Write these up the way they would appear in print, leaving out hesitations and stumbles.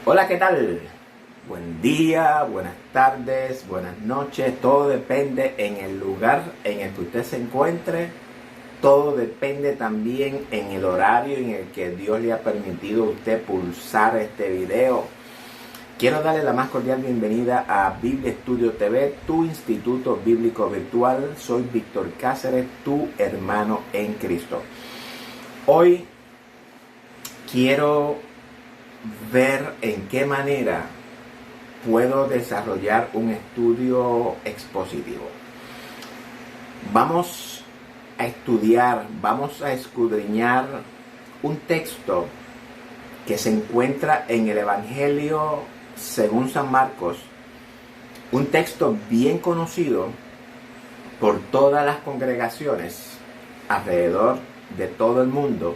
Hola, ¿qué tal? Buen día, buenas tardes, buenas noches. Todo depende en el lugar en el que usted se encuentre. Todo depende también en el horario en el que Dios le ha permitido a usted pulsar este video. Quiero darle la más cordial bienvenida a Biblia Estudio TV, tu instituto bíblico virtual. Soy Víctor Cáceres, tu hermano en Cristo. Hoy quiero ver en qué manera puedo desarrollar un estudio expositivo. Vamos a estudiar, vamos a escudriñar un texto que se encuentra en el Evangelio según San Marcos, un texto bien conocido por todas las congregaciones alrededor de todo el mundo,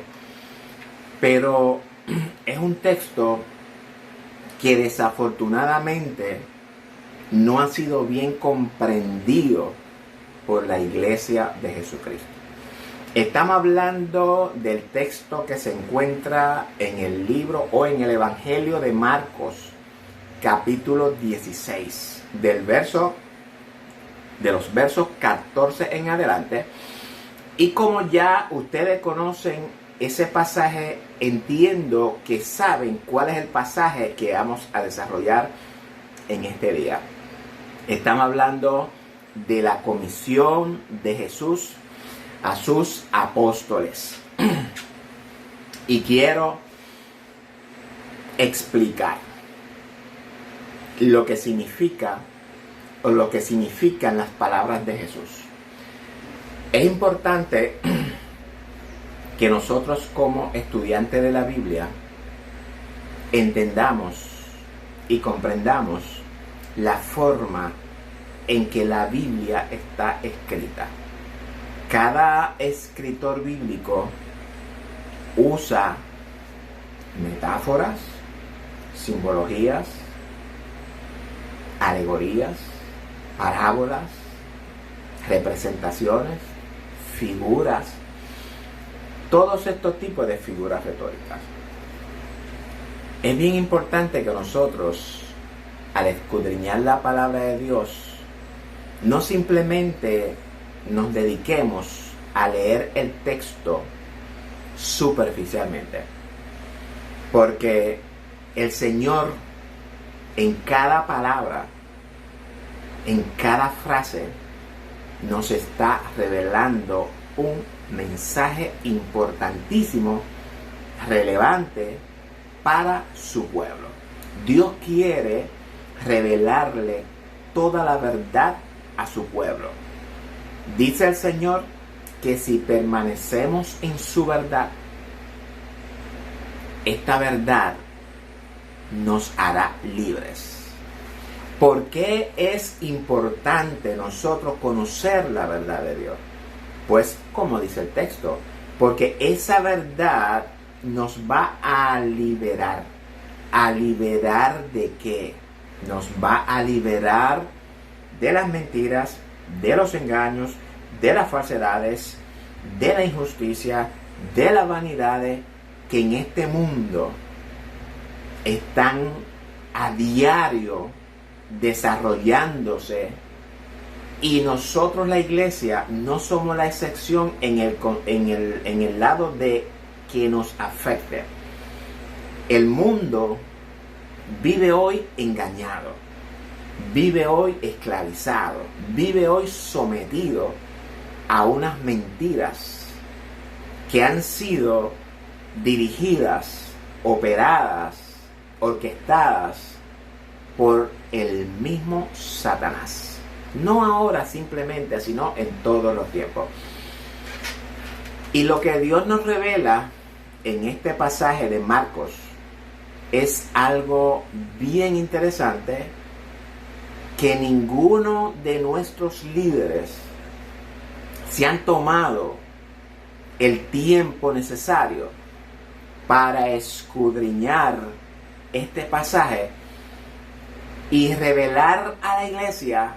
pero es un texto que desafortunadamente no ha sido bien comprendido por la Iglesia de Jesucristo. Estamos hablando del texto que se encuentra en el libro o en el Evangelio de Marcos, capítulo 16, de los versos 14 en adelante. Y como ya ustedes conocen ese pasaje, entiendo que saben cuál es el pasaje que vamos a desarrollar en este día. Estamos hablando de la comisión de Jesús a sus apóstoles. Y quiero explicar lo que significa o lo que significan las palabras de Jesús. Es importante que nosotros como estudiantes de la Biblia entendamos y comprendamos la forma en que la Biblia está escrita. Cada escritor bíblico usa metáforas, simbologías, alegorías, parábolas, representaciones, figuras, todos estos tipos de figuras retóricas. Es bien importante que nosotros, al escudriñar la palabra de Dios, no simplemente nos dediquemos a leer el texto superficialmente, porque el Señor en cada palabra, en cada frase, nos está revelando un mensaje importantísimo, relevante para su pueblo. Dios quiere revelarle toda la verdad a su pueblo. Dice el Señor que si permanecemos en su verdad, esta verdad nos hará libres. ¿Por qué es importante nosotros conocer la verdad de Dios? Pues, como dice el texto, porque esa verdad nos va a liberar. ¿A liberar de qué? Nos va a liberar de las mentiras, de los engaños, de las falsedades, de la injusticia, de las vanidades que en este mundo están a diario desarrollándose. Y nosotros, la iglesia, no somos la excepción en el lado de que nos afecte. El mundo vive hoy engañado, vive hoy esclavizado, vive hoy sometido a unas mentiras que han sido dirigidas, operadas, orquestadas por el mismo Satanás. No ahora simplemente, sino en todos los tiempos. Y lo que Dios nos revela en este pasaje de Marcos es algo bien interesante que ninguno de nuestros líderes se han tomado el tiempo necesario para escudriñar este pasaje y revelar a la iglesia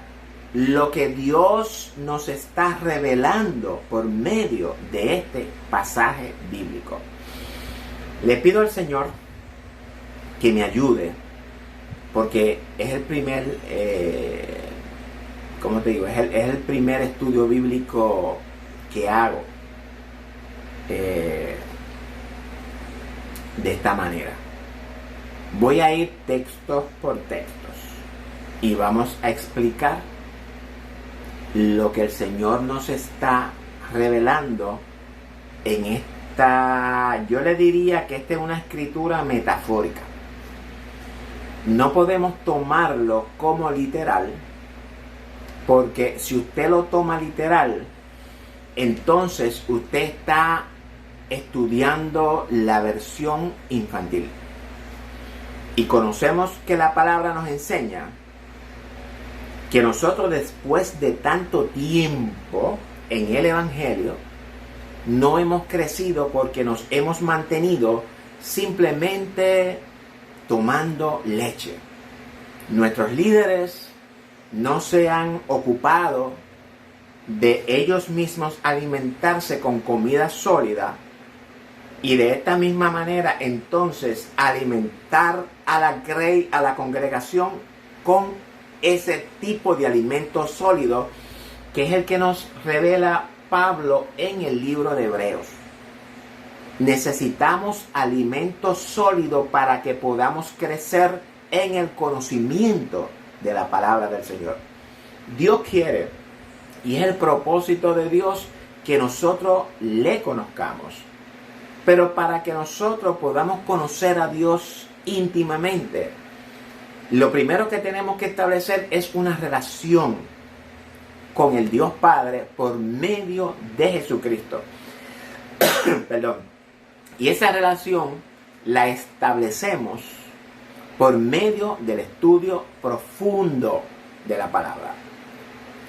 lo que Dios nos está revelando por medio de este pasaje bíblico. Le pido al Señor que me ayude, porque es el primer, ¿cómo te digo? Es el primer estudio bíblico que hago de esta manera. Voy a ir textos por textos y vamos a explicar lo que el Señor nos está revelando en esta, yo le diría que esta es una escritura metafórica. No podemos tomarlo como literal, porque si usted lo toma literal, entonces usted está estudiando la versión infantil. Y conocemos que la palabra nos enseña que nosotros, después de tanto tiempo en el Evangelio, no hemos crecido porque nos hemos mantenido simplemente tomando leche. Nuestros líderes no se han ocupado de ellos mismos alimentarse con comida sólida, y de esta misma manera entonces alimentar a la grey, a la congregación, con ese tipo de alimento sólido que es el que nos revela Pablo en el libro de Hebreos. Necesitamos alimento sólido para que podamos crecer en el conocimiento de la palabra del Señor. Dios quiere, y es el propósito de Dios, que nosotros le conozcamos. Pero para que nosotros podamos conocer a Dios íntimamente, lo primero que tenemos que establecer es una relación con el Dios Padre por medio de Jesucristo. Perdón. Y esa relación la establecemos por medio del estudio profundo de la palabra.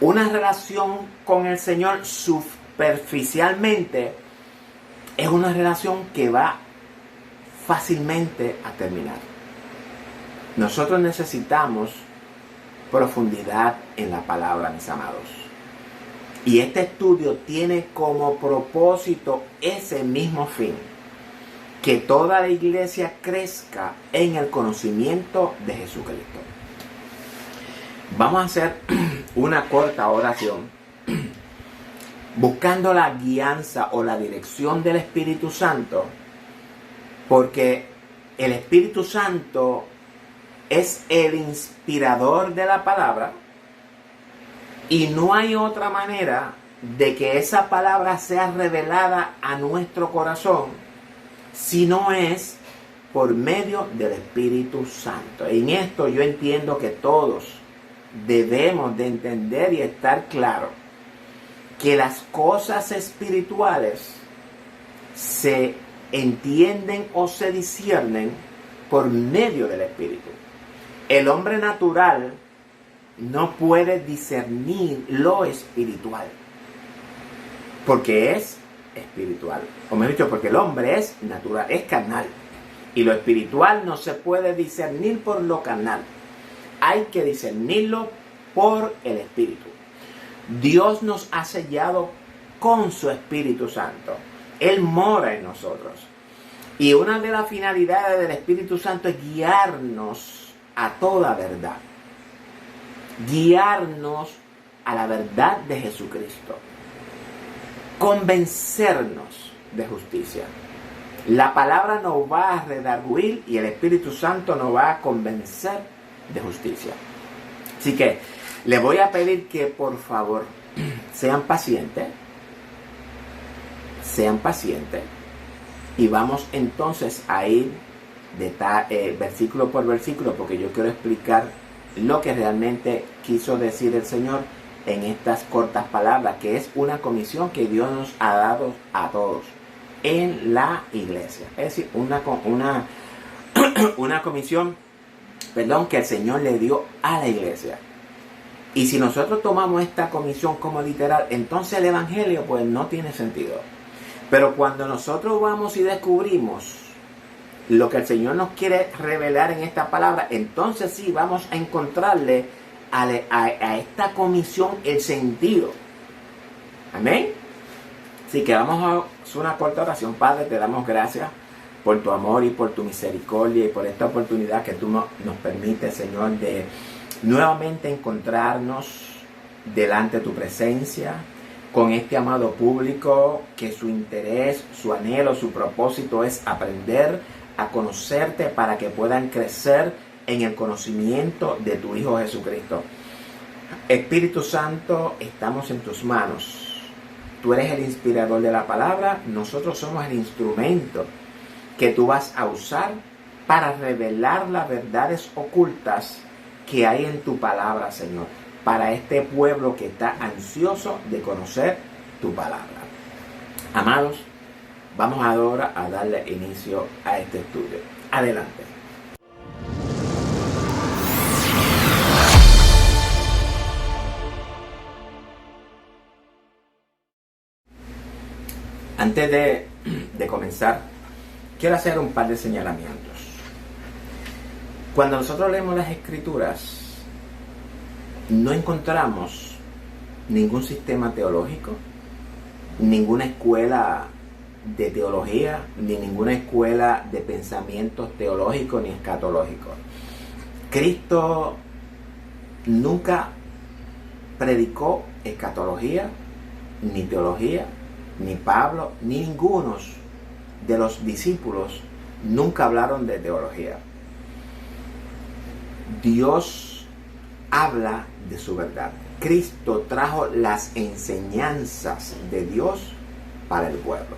Una relación con el Señor superficialmente es una relación que va fácilmente a terminar. Nosotros necesitamos profundidad en la palabra, mis amados. Y este estudio tiene como propósito ese mismo fin: que toda la iglesia crezca en el conocimiento de Jesucristo. Vamos a hacer una corta oración buscando la guianza o la dirección del Espíritu Santo, porque el Espíritu Santo es el inspirador de la palabra, y no hay otra manera de que esa palabra sea revelada a nuestro corazón si no es por medio del Espíritu Santo. En esto yo entiendo que todos debemos de entender y estar claros que las cosas espirituales se entienden o se disciernen por medio del Espíritu. El hombre natural no puede discernir lo espiritual, porque es espiritual. O mejor dicho, porque el hombre es natural, es carnal. Y lo espiritual no se puede discernir por lo carnal. Hay que discernirlo por el Espíritu. Dios nos ha sellado con su Espíritu Santo. Él mora en nosotros. Y una de las finalidades del Espíritu Santo es guiarnos a toda verdad. Guiarnos a la verdad de Jesucristo. Convencernos de justicia. La palabra nos va a redarguir y el Espíritu Santo nos va a convencer de justicia. Así que le voy a pedir que por favor sean pacientes. Sean pacientes. Y vamos entonces a ir versículo por versículo, porque yo quiero explicar lo que realmente quiso decir el Señor en estas cortas palabras, que es una comisión que Dios nos ha dado a todos en la iglesia. Es decir, una comisión, que el Señor le dio a la iglesia. Y si nosotros tomamos esta comisión como literal, entonces el evangelio pues no tiene sentido. Pero cuando nosotros vamos y descubrimos lo que el Señor nos quiere revelar en esta palabra, entonces sí vamos a encontrarle a esta comisión el sentido. Amén. Así que vamos a hacer una corta oración. Padre, te damos gracias por tu amor y por tu misericordia y por esta oportunidad que tú nos permites, Señor, de nuevamente encontrarnos delante de tu presencia con este amado público que su interés, su anhelo, su propósito es aprender a conocerte para que puedan crecer en el conocimiento de tu Hijo Jesucristo. Espíritu Santo, estamos en tus manos. Tú eres el inspirador de la palabra, nosotros somos el instrumento que tú vas a usar para revelar las verdades ocultas que hay en tu palabra, Señor, para este pueblo que está ansioso de conocer tu palabra. Amados, vamos ahora a darle inicio a este estudio. Adelante. Antes de comenzar, quiero hacer un par de señalamientos. Cuando nosotros leemos las Escrituras, no encontramos ningún sistema teológico, ninguna escuela de teología, ni ninguna escuela de pensamientos teológicos ni escatológicos. Cristo nunca predicó escatología, ni teología, ni Pablo, ni ninguno de los discípulos nunca hablaron de teología. Dios habla de su verdad. Cristo trajo las enseñanzas de Dios para el pueblo.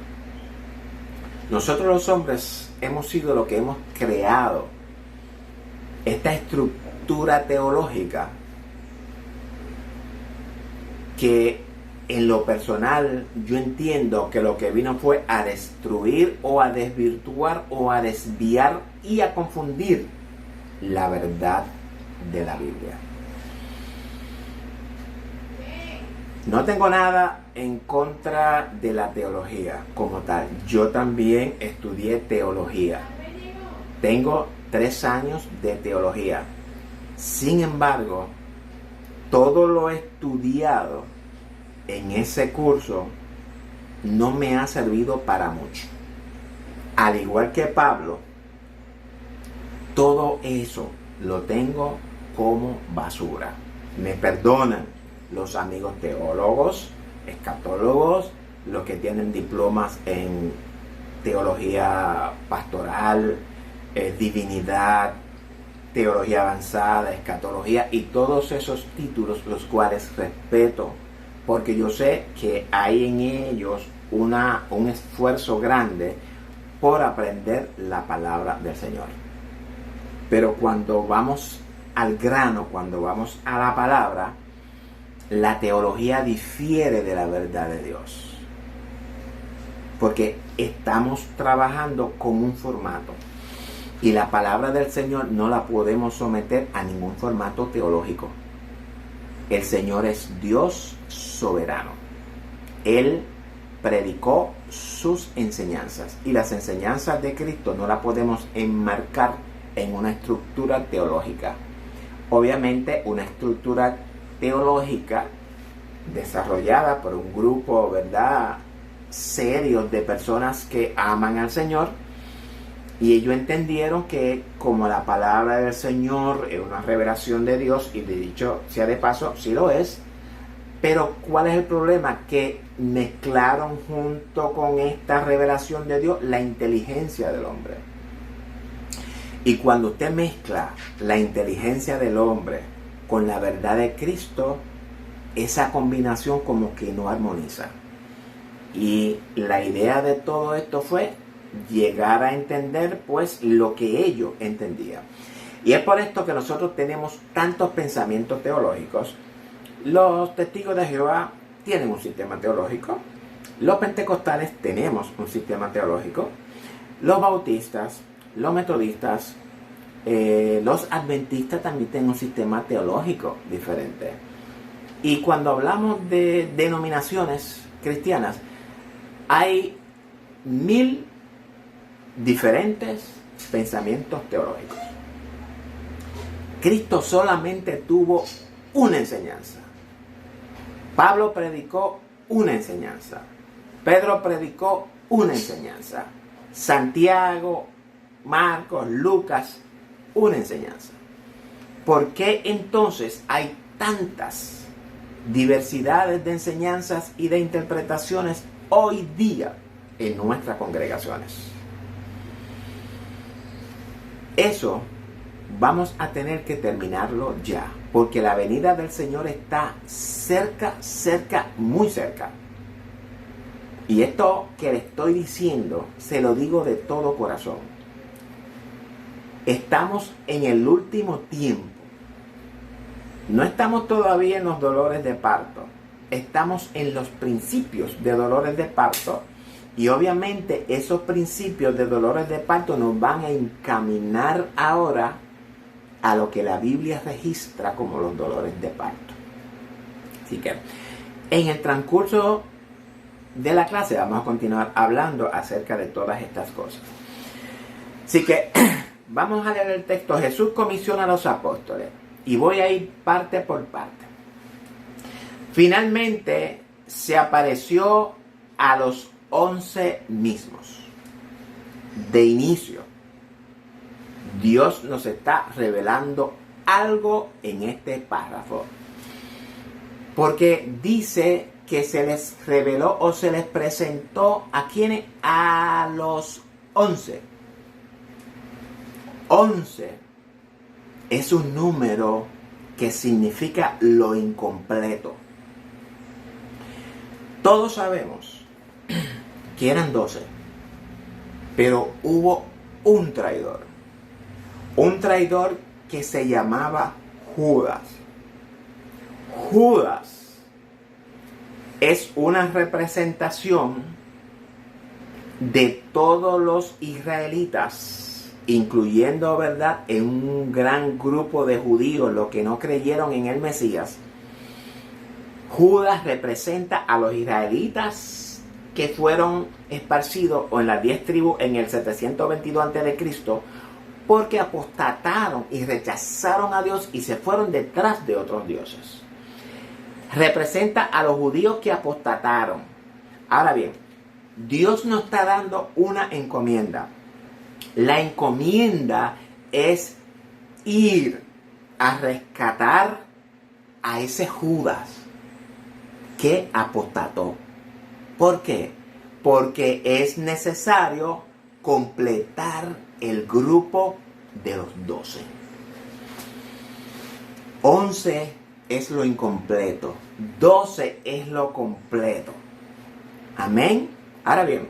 Nosotros los hombres hemos sido lo que hemos creado esta estructura teológica que en lo personal yo entiendo que lo que vino fue a destruir o a desvirtuar o a desviar y a confundir la verdad de la Biblia. No tengo nada en contra de la teología como tal. Yo también estudié teología. Tengo 3 años de teología. Sin embargo, todo lo estudiado en ese curso no me ha servido para mucho. Al igual que Pablo, todo eso lo tengo como basura. Me perdonan los amigos teólogos, escatólogos, los que tienen diplomas en teología pastoral, divinidad, teología avanzada, escatología y todos esos títulos, los cuales respeto, porque yo sé que hay en ellos un esfuerzo grande por aprender la palabra del Señor. Pero cuando vamos al grano, cuando vamos a la palabra, la teología difiere de la verdad de Dios. Porque estamos trabajando con un formato. Y la palabra del Señor no la podemos someter a ningún formato teológico. El Señor es Dios soberano. Él predicó sus enseñanzas. Y las enseñanzas de Cristo no las podemos enmarcar en una estructura teológica. Obviamente una estructura teológica desarrollada por un grupo, ¿verdad?, serio de personas que aman al Señor, y ellos entendieron que como la palabra del Señor es una revelación de Dios, y de dicho sea de paso, sí lo es, pero ¿cuál es el problema? Que mezclaron junto con esta revelación de Dios la inteligencia del hombre. Y cuando usted mezcla la inteligencia del hombre con la verdad de Cristo, esa combinación como que no armoniza. Y la idea de todo esto fue llegar a entender pues lo que ellos entendían. Y es por esto que nosotros tenemos tantos pensamientos teológicos. Los testigos de Jehová tienen un sistema teológico. Los pentecostales tenemos un sistema teológico. Los bautistas, los metodistas, los adventistas también tienen un sistema teológico diferente. Y cuando hablamos de denominaciones cristianas, hay 1000 diferentes pensamientos teológicos. Cristo solamente tuvo una enseñanza. Pablo predicó una enseñanza. Pedro predicó una enseñanza. Santiago, Marcos, Lucas, una enseñanza. ¿Por qué entonces hay tantas diversidades de enseñanzas y de interpretaciones hoy día en nuestras congregaciones? Eso vamos a tener que terminarlo ya, porque la venida del Señor está cerca, muy cerca. Y esto que le estoy diciendo, se lo digo de todo corazón. Estamos en el último tiempo. No estamos todavía en los dolores de parto. Estamos en los principios de dolores de parto. Y obviamente esos principios de dolores de parto nos van a encaminar ahora a lo que la Biblia registra como los dolores de parto. Así que en el transcurso de la clase vamos a continuar hablando acerca de todas estas cosas. Así que vamos a leer el texto. Jesús comisiona a los apóstoles y voy a ir parte por parte. Finalmente se apareció a los 11 mismos. De inicio, Dios nos está revelando algo en este párrafo. Porque dice que se les reveló o se les presentó a quienes, a los 11. 11 es un número que significa lo incompleto. Todos sabemos que eran 12, pero hubo un traidor. Un traidor que se llamaba Judas. Judas es una representación de todos los israelitas, incluyendo, ¿verdad?, en un gran grupo de judíos, los que no creyeron en el Mesías. Judas representa a los israelitas que fueron esparcidos o en las 10 tribus en el 722 a.C., porque apostataron y rechazaron a Dios y se fueron detrás de otros dioses. Representa a los judíos que apostataron. Ahora bien, Dios nos está dando una encomienda. La encomienda es ir a rescatar a ese Judas que apostató. ¿Por qué? Porque es necesario completar el grupo de los 12. 11 es lo incompleto. 12 es lo completo. Amén. Ahora bien,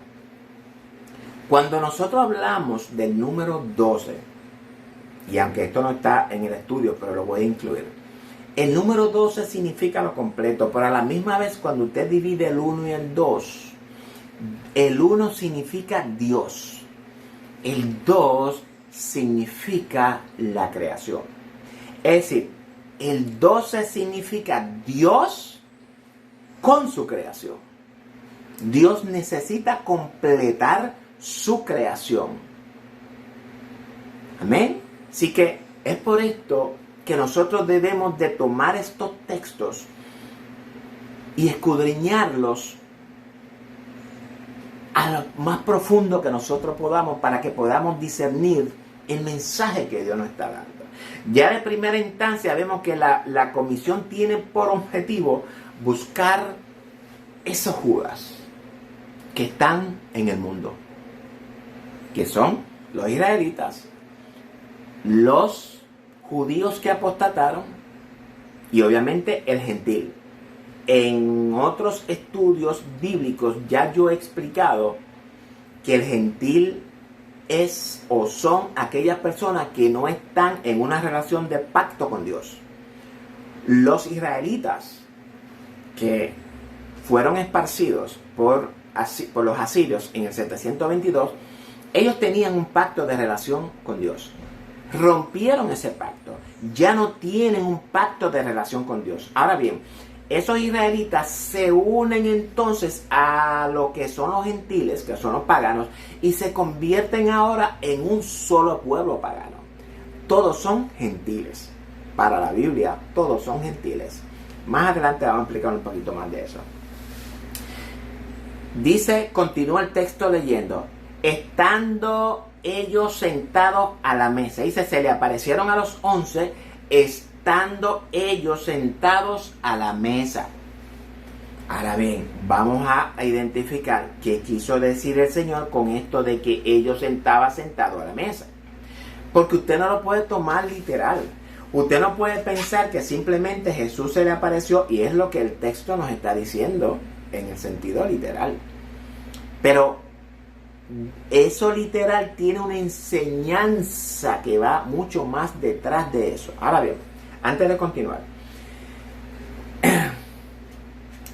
cuando nosotros hablamos del número 12, y aunque esto no está en el estudio, pero lo voy a incluir, el número 12 significa lo completo, pero a la misma vez cuando usted divide el 1 y el 2, el 1 significa Dios, el 2 significa la creación. Es decir, el 12 significa Dios con su creación. Dios necesita completar su creación. Amén. Así que es por esto que nosotros debemos de tomar estos textos y escudriñarlos a lo más profundo que nosotros podamos para que podamos discernir el mensaje que Dios nos está dando. Ya de primera instancia vemos que la comisión tiene por objetivo buscar esos Judas que están en el mundo, que son los israelitas, los judíos que apostataron y obviamente el gentil. En otros estudios bíblicos ya yo he explicado que el gentil es o son aquellas personas que no están en una relación de pacto con Dios. Los israelitas que fueron esparcidos por los asirios en el 722, ellos tenían un pacto de relación con Dios. Rompieron ese pacto. Ya no tienen un pacto de relación con Dios. Ahora bien, esos israelitas se unen entonces a lo que son los gentiles, que son los paganos, y se convierten ahora en un solo pueblo pagano. Todos son gentiles. Para la Biblia, todos son gentiles. Más adelante vamos a explicar un poquito más de eso. Dice, continúa el texto leyendo, estando ellos sentados a la mesa. Dice, se le aparecieron a los 11, estando ellos sentados a la mesa. Ahora bien, vamos a identificar qué quiso decir el Señor con esto de que ellos estaban sentados a la mesa. Porque usted no lo puede tomar literal. Usted no puede pensar que simplemente Jesús se le apareció y es lo que el texto nos está diciendo en el sentido literal. Pero eso literal tiene una enseñanza que va mucho más detrás de eso. Ahora bien, antes de continuar,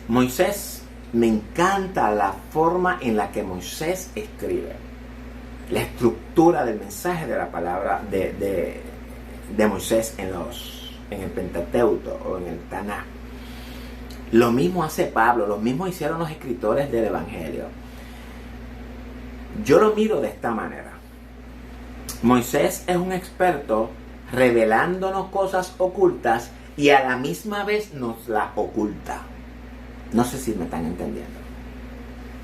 Moisés, me encanta la forma en la que Moisés escribe. La estructura del mensaje de la palabra de Moisés en el Pentateuco o en el Tanaj. Lo mismo hace Pablo, lo mismo hicieron los escritores del Evangelio. Yo lo miro de esta manera. Moisés es un experto revelándonos cosas ocultas y a la misma vez nos las oculta. No sé si me están entendiendo.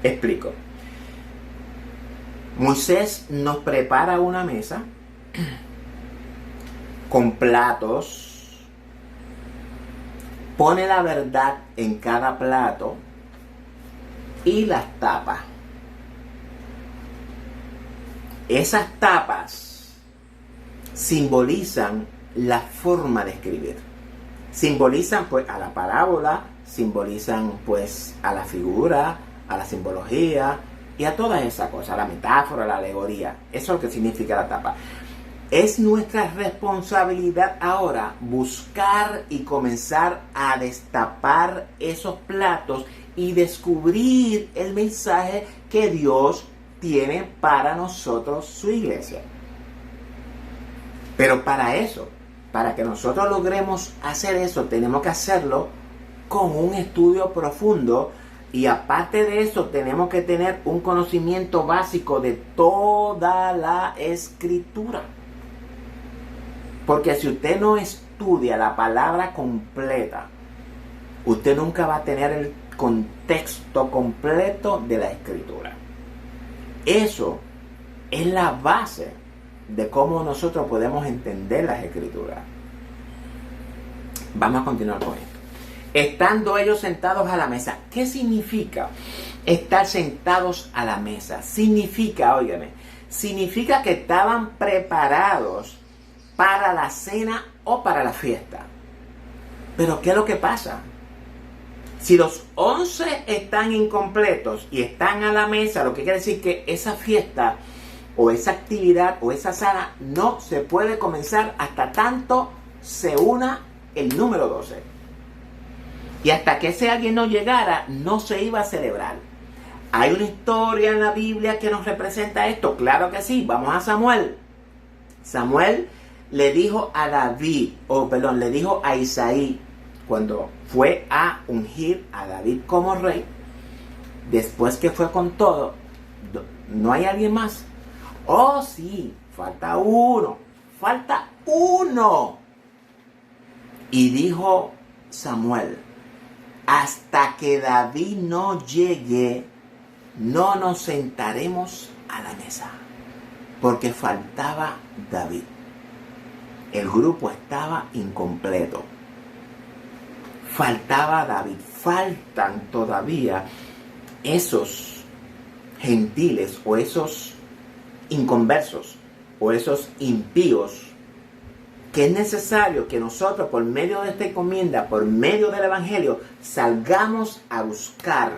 Explico. Moisés nos prepara una mesa con platos, pone la verdad en cada plato y las tapa. Esas tapas simbolizan la forma de escribir. Simbolizan pues a la parábola, simbolizan pues a la figura, a la simbología y a todas esas cosas, la metáfora, la alegoría. Eso es lo que significa la tapa. Es nuestra responsabilidad ahora buscar y comenzar a destapar esos platos y descubrir el mensaje que Dios tiene para nosotros, su iglesia. Pero para eso, para que nosotros logremos hacer eso, tenemos que hacerlo con un estudio profundo. Y aparte de eso, tenemos que tener un conocimiento básico de toda la escritura. Porque si usted no estudia la palabra completa, usted nunca va a tener el contexto completo de la escritura. Eso es la base de cómo nosotros podemos entender las escrituras. Vamos a continuar con esto. Estando ellos sentados a la mesa. ¿Qué significa estar sentados a la mesa? Significa, óigame, significa que estaban preparados para la cena o para la fiesta. Pero ¿qué es lo que pasa? Si los 11 están incompletos y están a la mesa, lo que quiere decir que esa fiesta o esa actividad o esa cena no se puede comenzar hasta tanto se una el número 12. Y hasta que ese alguien no llegara, no se iba a celebrar. ¿Hay una historia en la Biblia que nos representa esto? Claro que sí. Vamos a Samuel. Samuel le dijo a le dijo a Isaí, cuando fue a ungir a David como rey, después que fue con todo, ¿no hay alguien más? Oh, sí, falta uno. Y dijo Samuel, hasta que David no llegue, no nos sentaremos a la mesa, porque faltaba David. El grupo estaba incompleto. Faltaba David. Faltan todavía esos gentiles o esos inconversos o esos impíos, que es necesario que nosotros, por medio de esta encomienda, por medio del Evangelio, salgamos a buscar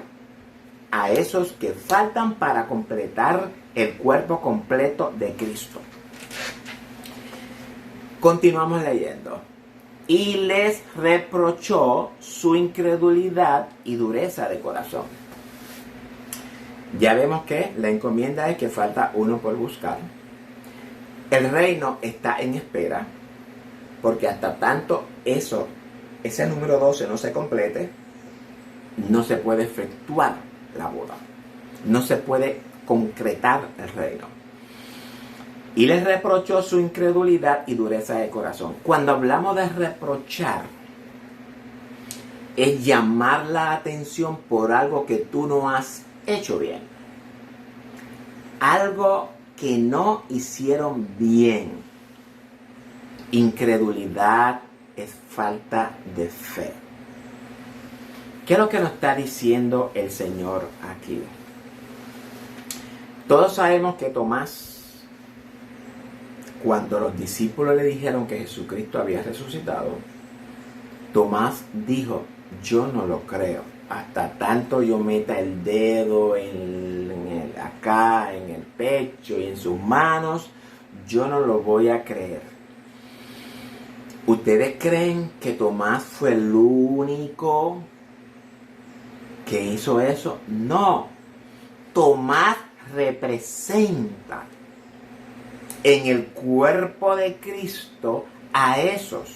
a esos que faltan para completar el cuerpo completo de Cristo. Continuamos leyendo. Y les reprochó su incredulidad y dureza de corazón. Ya vemos que la encomienda es que falta uno por buscar. El reino está en espera, porque hasta tanto ese número 12 no se complete, no se puede efectuar la boda. No se puede concretar el reino. Y les reprochó su incredulidad y dureza de corazón. Cuando hablamos de reprochar, es llamar la atención por algo que tú no has hecho bien. algo que no hicieron bien. Incredulidad es falta de fe. ¿Qué es lo que nos está diciendo el Señor aquí? Todos sabemos que Tomás, cuando los discípulos le dijeron que Jesucristo había resucitado, Tomás dijo: yo no lo creo. Hasta tanto yo meta el dedo acá, en el pecho y en sus manos, yo no lo voy a creer. ¿Ustedes creen que Tomás fue el único que hizo eso? No. Tomás representa en el cuerpo de Cristo a esos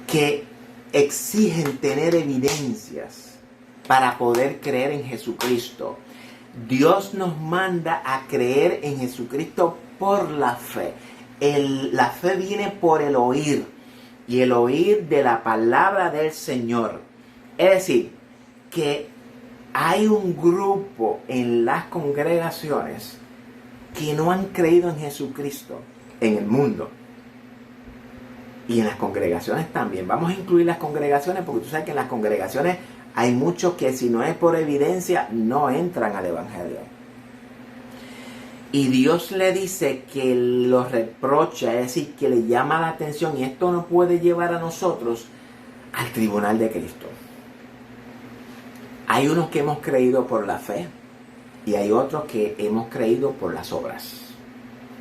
que exigen tener evidencias para poder creer en Jesucristo. Dios nos manda a creer en Jesucristo por la fe. La fe viene por el oír, y el oír de la palabra del Señor. Es decir, que hay un grupo en las congregaciones que no han creído en Jesucristo en el mundo. Y en las congregaciones también. Vamos a incluir las congregaciones porque tú sabes que en las congregaciones hay muchos que si no es por evidencia no entran al Evangelio. Y Dios le dice que los reprocha, es decir, que le llama la atención, y esto nos puede llevar a nosotros al tribunal de Cristo. Hay unos que hemos creído por la fe y hay otros que hemos creído por las obras.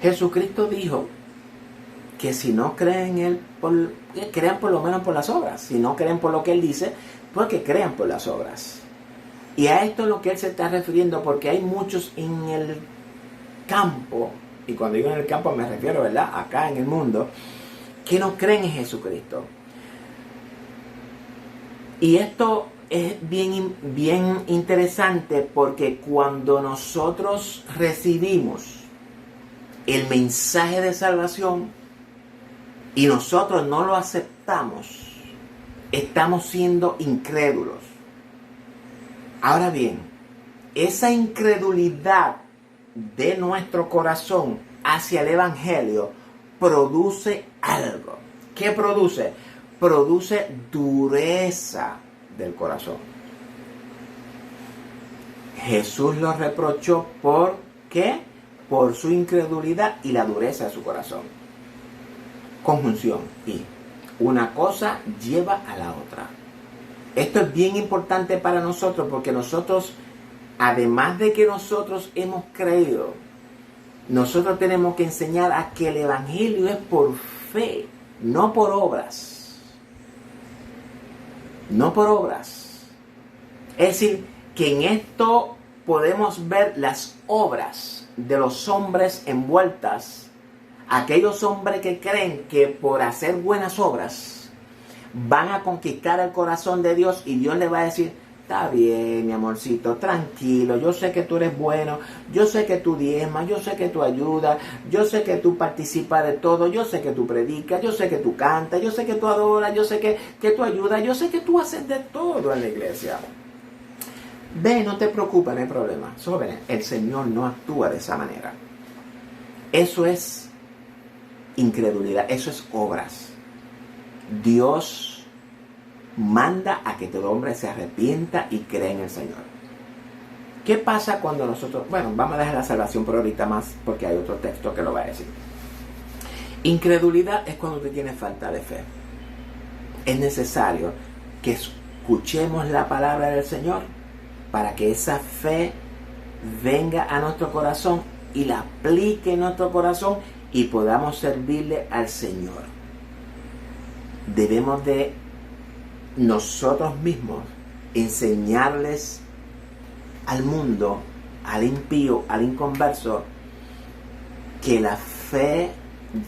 Jesucristo dijo que si no creen en Él, que crean por lo menos por las obras. Si no creen por lo que Él dice, pues que crean por las obras. Y a esto es lo que Él se está refiriendo, porque hay muchos en el campo, y cuando digo en el campo me refiero, ¿verdad?, acá en el mundo, que no creen en Jesucristo. Y esto es bien interesante, porque cuando nosotros recibimos el mensaje de salvación y nosotros no lo aceptamos, estamos siendo incrédulos. Ahora bien, esa incredulidad de nuestro corazón hacia el Evangelio produce algo. ¿Qué produce? Produce dureza del corazón. Jesús lo reprochó ¿por qué? Por su incredulidad y la dureza de su corazón. Conjunción y una cosa lleva a la otra. Esto es bien importante para nosotros, porque nosotros, además de que nosotros hemos creído, nosotros tenemos que enseñar a que el Evangelio es por fe, no por obras. No por obras. Es decir, que en esto podemos ver las obras de los hombres envueltas. Aquellos hombres que creen que por hacer buenas obras van a conquistar el corazón de Dios, y Dios le va a decir: está bien, mi amorcito, tranquilo, yo sé que tú eres bueno, yo sé que tú diezmas, yo sé que tú ayudas, yo sé que tú participas de todo, yo sé que tú predicas, yo sé que tú cantas, yo sé que tú adoras, yo sé que tú ayudas, yo sé que tú haces de todo en la iglesia. Ve, no te preocupes, no hay problema. Jóvenes, el Señor no actúa de esa manera. Eso es incredulidad, eso es obras. Dios manda a que todo hombre se arrepienta y cree en el Señor. ¿Qué pasa cuando nosotros... Bueno, vamos a dejar la salvación por ahorita más, porque hay otro texto que lo va a decir. Incredulidad es cuando tú tienes falta de fe. Es necesario que escuchemos la palabra del Señor para que esa fe venga a nuestro corazón y la aplique en nuestro corazón y podamos servirle al Señor. Debemos de nosotros mismos enseñarles al mundo, al impío, al inconverso, que la fe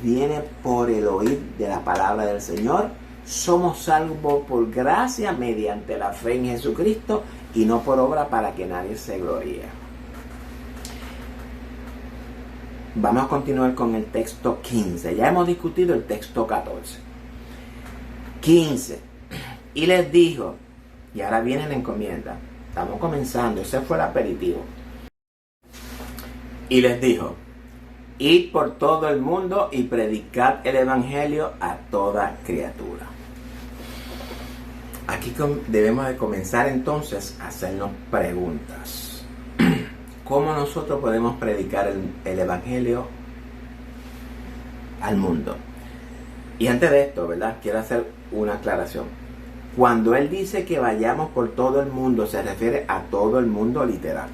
viene por el oír de la palabra del Señor. Somos salvos por gracia mediante la fe en Jesucristo y no por obra para que nadie se gloríe. Vamos a continuar con el texto 15. Ya hemos discutido el texto 14. 15. Y les dijo, y ahora viene la encomienda. Estamos comenzando, ese fue el aperitivo. Y les dijo: id por todo el mundo y predicad el evangelio a toda criatura. Aquí debemos de comenzar entonces a hacernos preguntas. ¿Cómo nosotros podemos predicar el evangelio al mundo? Y antes de esto, ¿verdad?, quiero hacer una aclaración. Cuando él dice que vayamos por todo el mundo, se refiere a todo el mundo literal.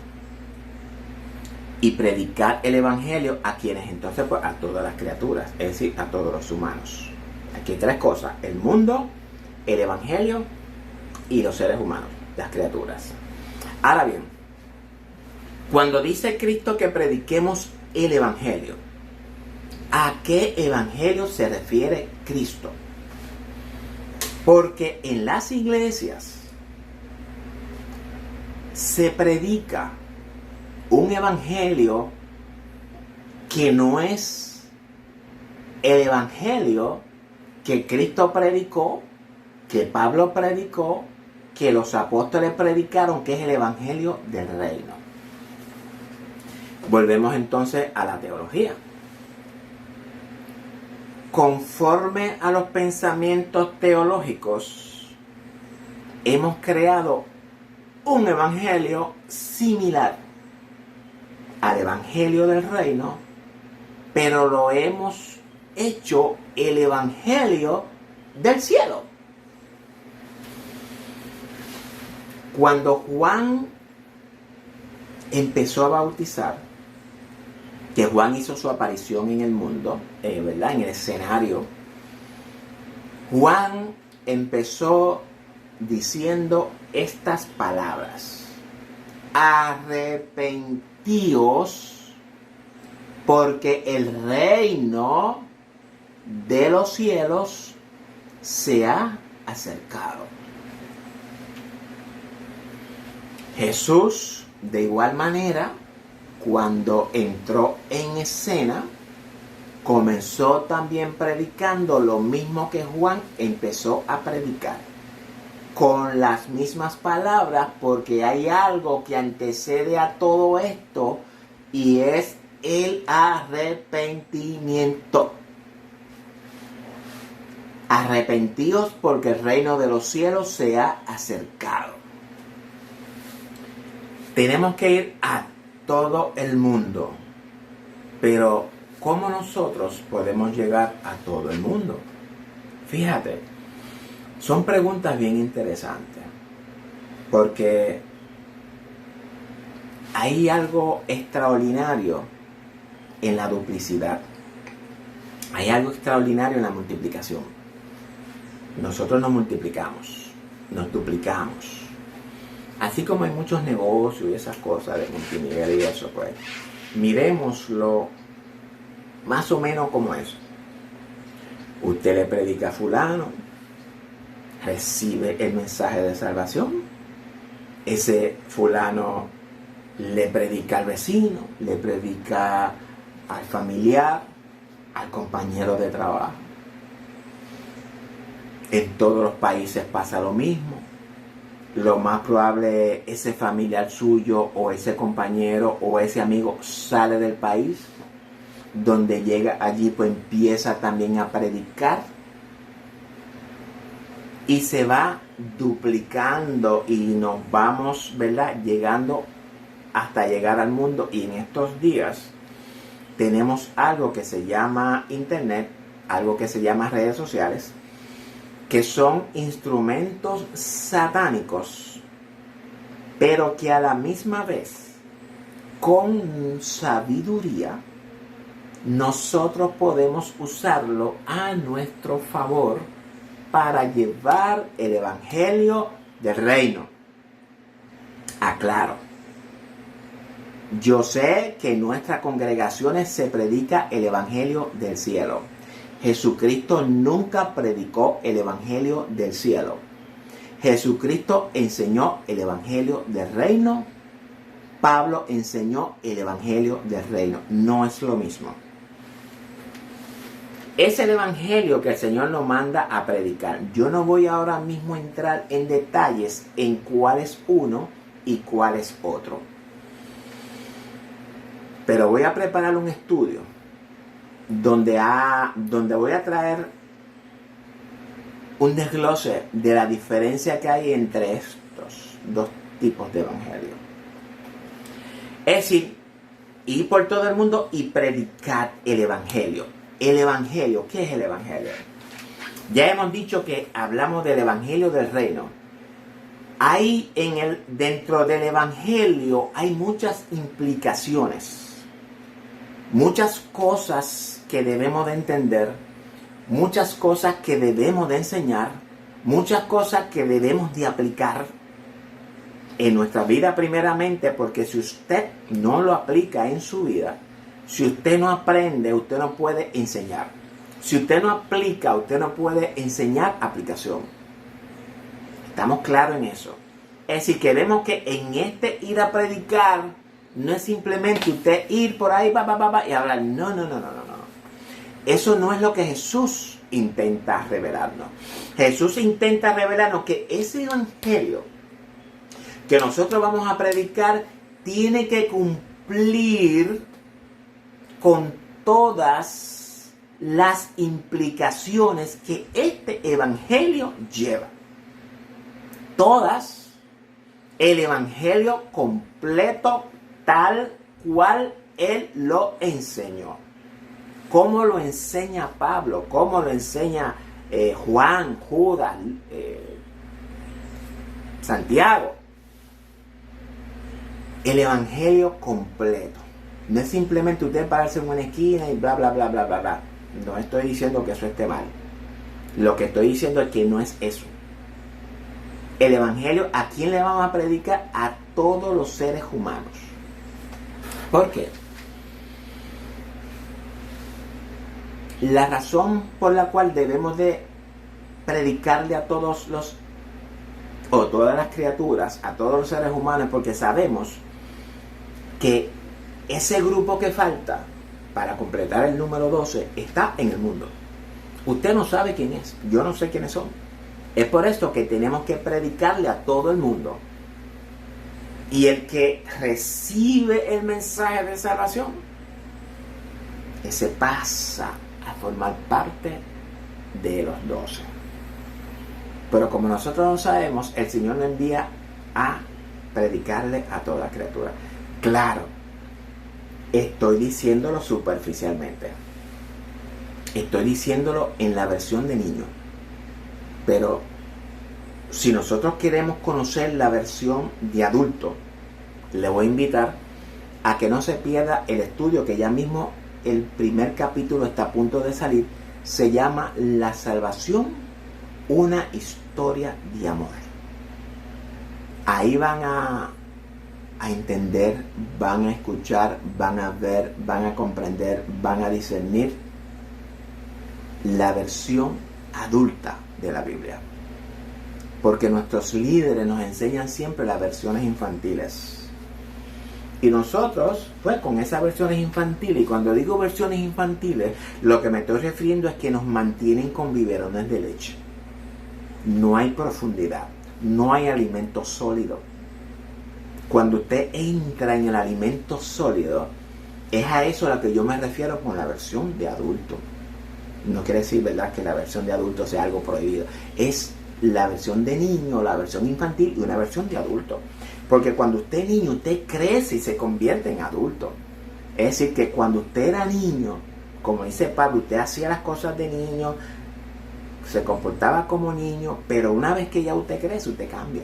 Y predicar el evangelio a quienes entonces, pues a todas las criaturas, es decir, a todos los humanos. Aquí hay tres cosas: el mundo, el evangelio y los seres humanos, las criaturas. Ahora bien, cuando dice Cristo que prediquemos el evangelio, ¿a qué evangelio se refiere Cristo? Porque en las iglesias se predica un evangelio que no es el evangelio que Cristo predicó, que Pablo predicó, que los apóstoles predicaron, que es el evangelio del reino. Volvemos entonces a la teología. Conforme a los pensamientos teológicos, hemos creado un evangelio similar al evangelio del reino, pero lo hemos hecho el evangelio del cielo. Cuando Juan empezó a bautizar, que Juan hizo su aparición en el mundo, ¿verdad?, en el escenario, Juan empezó diciendo estas palabras: arrepentíos, porque el reino de los cielos se ha acercado. Jesús, de igual manera, cuando entró en escena, comenzó también predicando lo mismo que Juan empezó a predicar, con las mismas palabras, porque hay algo que antecede a todo esto, y es el arrepentimiento. Arrepentíos porque el reino de los cielos se ha acercado. Tenemos que ir a todo el mundo, pero ¿cómo nosotros podemos llegar a todo el mundo? Fíjate, son preguntas bien interesantes, porque hay algo extraordinario en la duplicidad, hay algo extraordinario en la multiplicación. Nosotros nos multiplicamos, nos duplicamos. Así como hay muchos negocios y esas cosas de multinivel y eso, pues miremoslo más o menos como eso. Usted le predica a fulano, recibe el mensaje de salvación. Ese fulano le predica al vecino, le predica al familiar, al compañero de trabajo. En todos los países pasa lo mismo. Lo más probable, ese familiar suyo o ese compañero o ese amigo sale del país. Donde llega allí, pues empieza también a predicar. Y se va duplicando y nos vamos, ¿verdad?, llegando hasta llegar al mundo. Y en estos días tenemos algo que se llama internet, algo que se llama redes sociales, que son instrumentos satánicos, pero que a la misma vez, con sabiduría, nosotros podemos usarlo a nuestro favor para llevar el evangelio del reino. Aclaro, yo sé que en nuestras congregaciones se predica el evangelio del cielo. Jesucristo nunca predicó el evangelio del cielo. Jesucristo enseñó el evangelio del reino. Pablo enseñó el evangelio del reino. No es lo mismo. Es el evangelio que el Señor nos manda a predicar. Yo no voy ahora mismo a entrar en detalles en cuál es uno y cuál es otro. Pero voy a preparar un estudio donde voy a traer un desglose de la diferencia que hay entre estos dos tipos de evangelio. Es decir, ir por todo el mundo y predicar el evangelio. El evangelio, ¿qué es el evangelio? Ya hemos dicho que hablamos del evangelio del reino. Dentro del evangelio hay muchas implicaciones, muchas cosas que debemos de entender, muchas cosas que debemos de enseñar, muchas cosas que debemos de aplicar en nuestra vida primeramente, porque si usted no lo aplica en su vida, si usted no aprende, usted no puede enseñar. Si usted no aplica, usted no puede enseñar aplicación. ¿Estamos claros en eso? Es decir, que vemos que en este ir a predicar no es simplemente usted ir por ahí y hablar. No. Eso no es lo que Jesús intenta revelarnos. Jesús intenta revelarnos que ese evangelio que nosotros vamos a predicar tiene que cumplir con todas las implicaciones que este evangelio lleva. Todas. El evangelio completo tal cual él lo enseñó. ¿Cómo lo enseña Pablo? ¿Cómo lo enseña Juan, Judas, Santiago? El evangelio completo. No es simplemente usted pararse en una esquina y bla, bla, bla, bla, bla, bla. No estoy diciendo que eso esté mal. Lo que estoy diciendo es que no es eso. El evangelio, ¿a quién le vamos a predicar? A todos los seres humanos. ¿Por qué? La razón por la cual debemos de predicarle a todas las criaturas, a todos los seres humanos, porque sabemos que ese grupo que falta para completar el número 12 está en el mundo. Usted no sabe quién es, yo no sé quiénes son. Es por esto que tenemos que predicarle a todo el mundo. Y el que recibe el mensaje de salvación, ese pasa a formar parte de los 12. Pero como nosotros no sabemos, el Señor nos envía a predicarle a toda criatura. Claro, estoy diciéndolo superficialmente. Estoy diciéndolo en la versión de niño. Pero si nosotros queremos conocer la versión de adulto, le voy a invitar a que no se pierda el estudio, que ya mismo el primer capítulo está a punto de salir. Se llama La Salvación, una historia de amor. Ahí van a entender, van a escuchar, van a ver, van a comprender, van a discernir la versión adulta de la Biblia. Porque nuestros líderes nos enseñan siempre las versiones infantiles. Y nosotros, pues con esas versiones infantiles, y cuando digo versiones infantiles, lo que me estoy refiriendo es que nos mantienen con biberones de leche. No hay profundidad, no hay alimento sólido. Cuando usted entra en el alimento sólido, es a eso a lo que yo me refiero con la versión de adulto. No quiere decir, ¿verdad?, que la versión de adulto sea algo prohibido. Es la versión de niño, la versión infantil y una versión de adulto. Porque cuando usted es niño, usted crece y se convierte en adulto. Es decir, que cuando usted era niño, como dice Pablo, usted hacía las cosas de niño, se comportaba como niño, pero una vez que ya usted crece, usted cambia.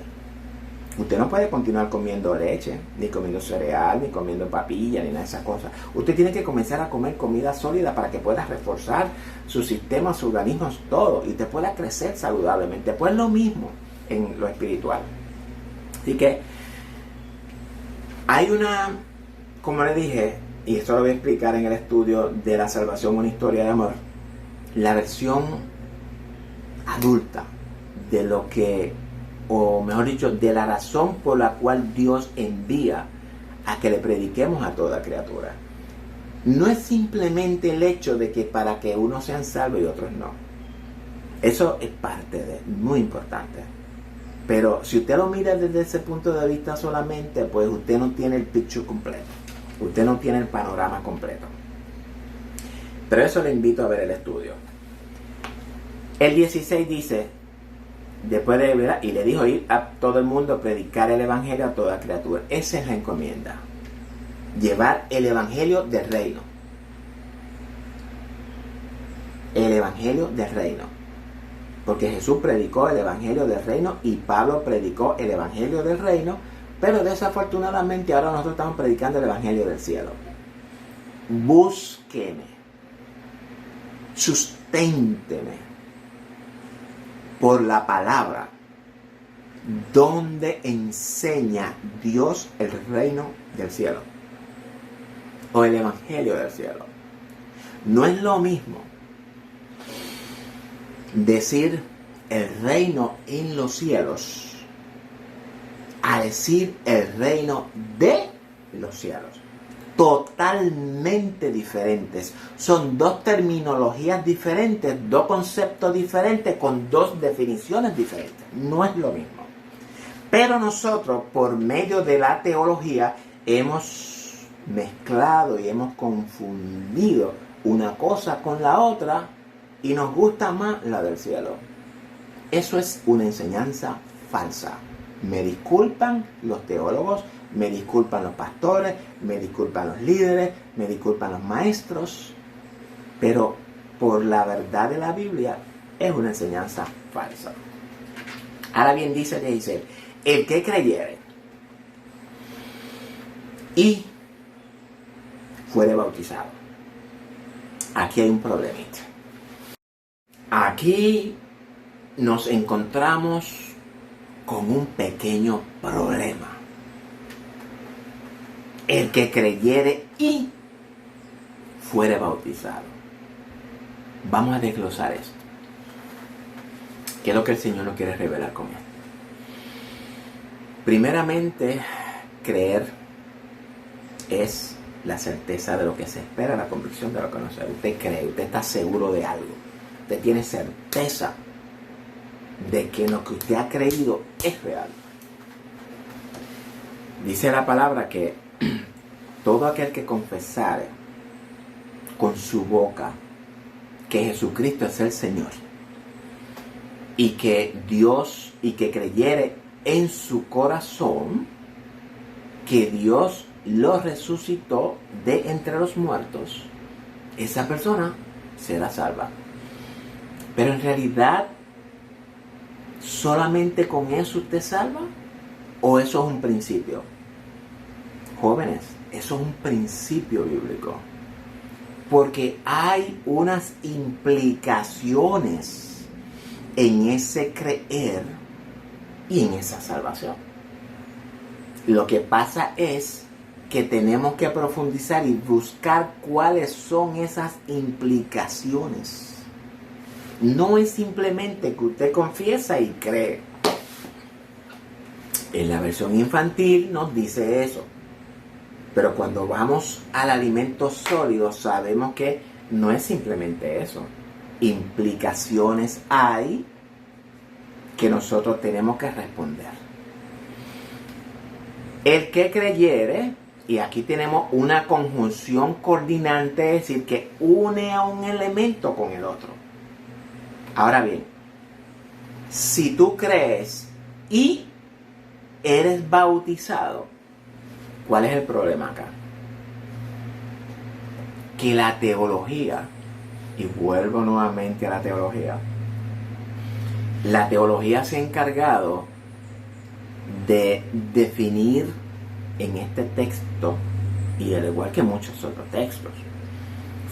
Usted no puede continuar comiendo leche, ni comiendo cereal, ni comiendo papilla, ni nada de esas cosas. Usted tiene que comenzar a comer comida sólida para que pueda reforzar su sistema, su organismo, todo, y usted pueda crecer saludablemente. Pues lo mismo en lo espiritual. Así que hay como le dije, y esto lo voy a explicar en el estudio de La Salvación, una historia de amor, la versión adulta de lo que, o mejor dicho, de la razón por la cual Dios envía a que le prediquemos a toda criatura. No es simplemente el hecho de que para que unos sean salvos y otros no. Eso es muy importante. Pero si usted lo mira desde ese punto de vista solamente, pues usted no tiene el picture completo. Usted no tiene el panorama completo. Pero eso le invito a ver el estudio. El 16 dice, después de ver, y le dijo ir a todo el mundo a predicar el evangelio a toda criatura. Esa es la encomienda. Llevar el evangelio del reino. El evangelio del reino. Porque Jesús predicó el evangelio del reino y Pablo predicó el evangelio del reino, pero desafortunadamente ahora nosotros estamos predicando el evangelio del cielo. Búsqueme, susténteme por la palabra donde enseña Dios el reino del cielo o el evangelio del cielo. No es lo mismo decir el reino en los cielos a decir el reino de los cielos. Totalmente diferentes. Son dos terminologías diferentes, dos conceptos diferentes con dos definiciones diferentes. No es lo mismo. Pero nosotros, por medio de la teología, hemos mezclado y hemos confundido una cosa con la otra y nos gusta más la del cielo. Eso es una enseñanza falsa. Me disculpan los teólogos, me disculpan los pastores, me disculpan los líderes, me disculpan los maestros, pero por la verdad de la Biblia es una enseñanza falsa. Ahora bien, dice el 16, el que creyere y fuere bautizado. Aquí hay un problemita. Aquí nos encontramos con un pequeño problema. El que creyere y fuere bautizado. Vamos a desglosar esto. ¿Qué es lo que el Señor nos quiere revelar con esto? Primeramente, creer es la certeza de lo que se espera, la convicción de lo que no se ve. Usted cree, usted está seguro de algo. Usted tiene certeza de que lo que usted ha creído es real. Dice la palabra que todo aquel que confesare con su boca que Jesucristo es el Señor y que Dios, y que creyere en su corazón que Dios lo resucitó de entre los muertos, esa persona será salva. Pero en realidad, ¿solamente con eso usted salva? ¿O eso es un principio? Jóvenes, eso es un principio bíblico. Porque hay unas implicaciones en ese creer y en esa salvación. Lo que pasa es que tenemos que profundizar y buscar cuáles son esas implicaciones. No es simplemente que usted confiesa y cree. En la versión infantil nos dice eso. Pero cuando vamos al alimento sólido sabemos que no es simplemente eso. Implicaciones hay que nosotros tenemos que responder. El que creyere, y aquí tenemos una conjunción coordinante, es decir, que une a un elemento con el otro. Ahora bien, si tú crees y eres bautizado, ¿cuál es el problema acá? Que la teología, y vuelvo nuevamente a la teología se ha encargado de definir en este texto, y al igual que muchos otros textos,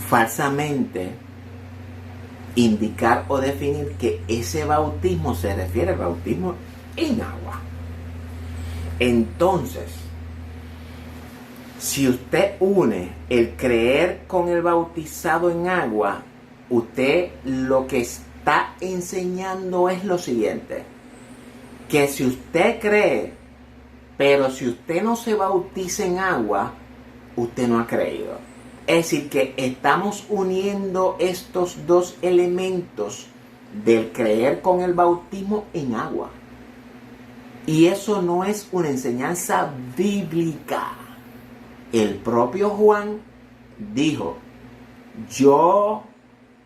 falsamente indicar o definir que ese bautismo se refiere al bautismo en agua. Entonces, si usted une el creer con el bautizado en agua, usted lo que está enseñando es lo siguiente: que si usted cree, pero si usted no se bautiza en agua, usted no ha creído. Es decir, que estamos uniendo estos dos elementos del creer con el bautismo en agua. Y eso no es una enseñanza bíblica. El propio Juan dijo, yo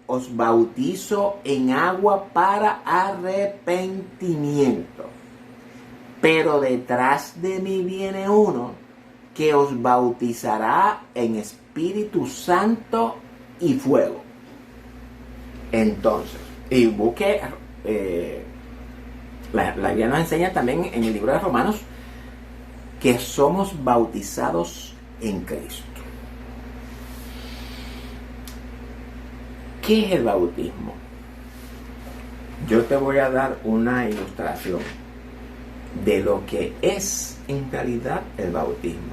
os bautizo en agua para arrepentimiento, pero detrás de mí viene uno que os bautizará en Espíritu Santo y fuego. Entonces, y busque, la Biblia nos enseña también en el libro de Romanos que somos bautizados en Cristo. ¿Qué es el bautismo? Yo te voy a dar una ilustración de lo que es en realidad el bautismo.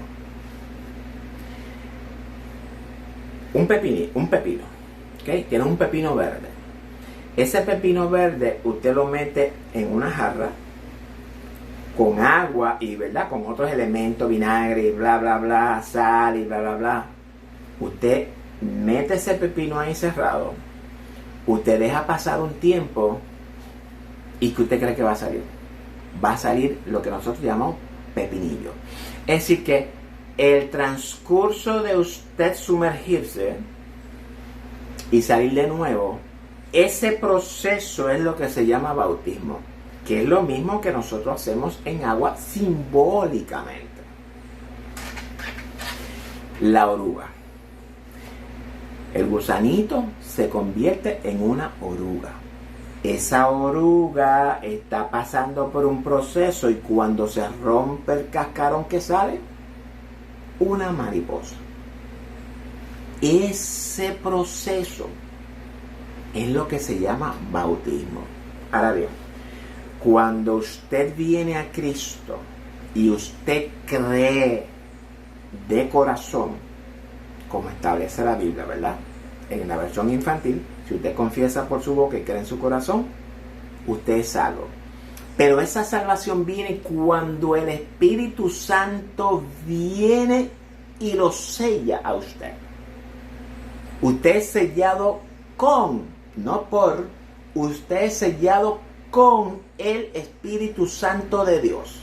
Un pepino, ¿okay? Tienes un pepino verde. Ese pepino verde usted lo mete en una jarra con agua y, ¿verdad?, con otros elementos, vinagre y bla, bla, bla, sal y bla, bla, bla. Usted mete ese pepino ahí cerrado, usted deja pasar un tiempo y ¿qué usted cree que va a salir? Va a salir lo que nosotros llamamos pepinillo. Es decir que el transcurso de usted sumergirse y salir de nuevo, ese proceso es lo que se llama bautismo, que es lo mismo que nosotros hacemos en agua simbólicamente. La oruga. El gusanito se convierte en una oruga. Esa oruga está pasando por un proceso y cuando se rompe el cascarón que sale, una mariposa. Ese proceso es lo que se llama bautismo. Ahora bien, cuando usted viene a Cristo y usted cree de corazón, como establece la Biblia, ¿verdad? En la versión infantil, si usted confiesa por su boca y cree en su corazón, usted es salvo. Pero esa salvación viene cuando el Espíritu Santo viene y lo sella a usted. Usted es sellado con, no por, usted es sellado con el Espíritu Santo de Dios.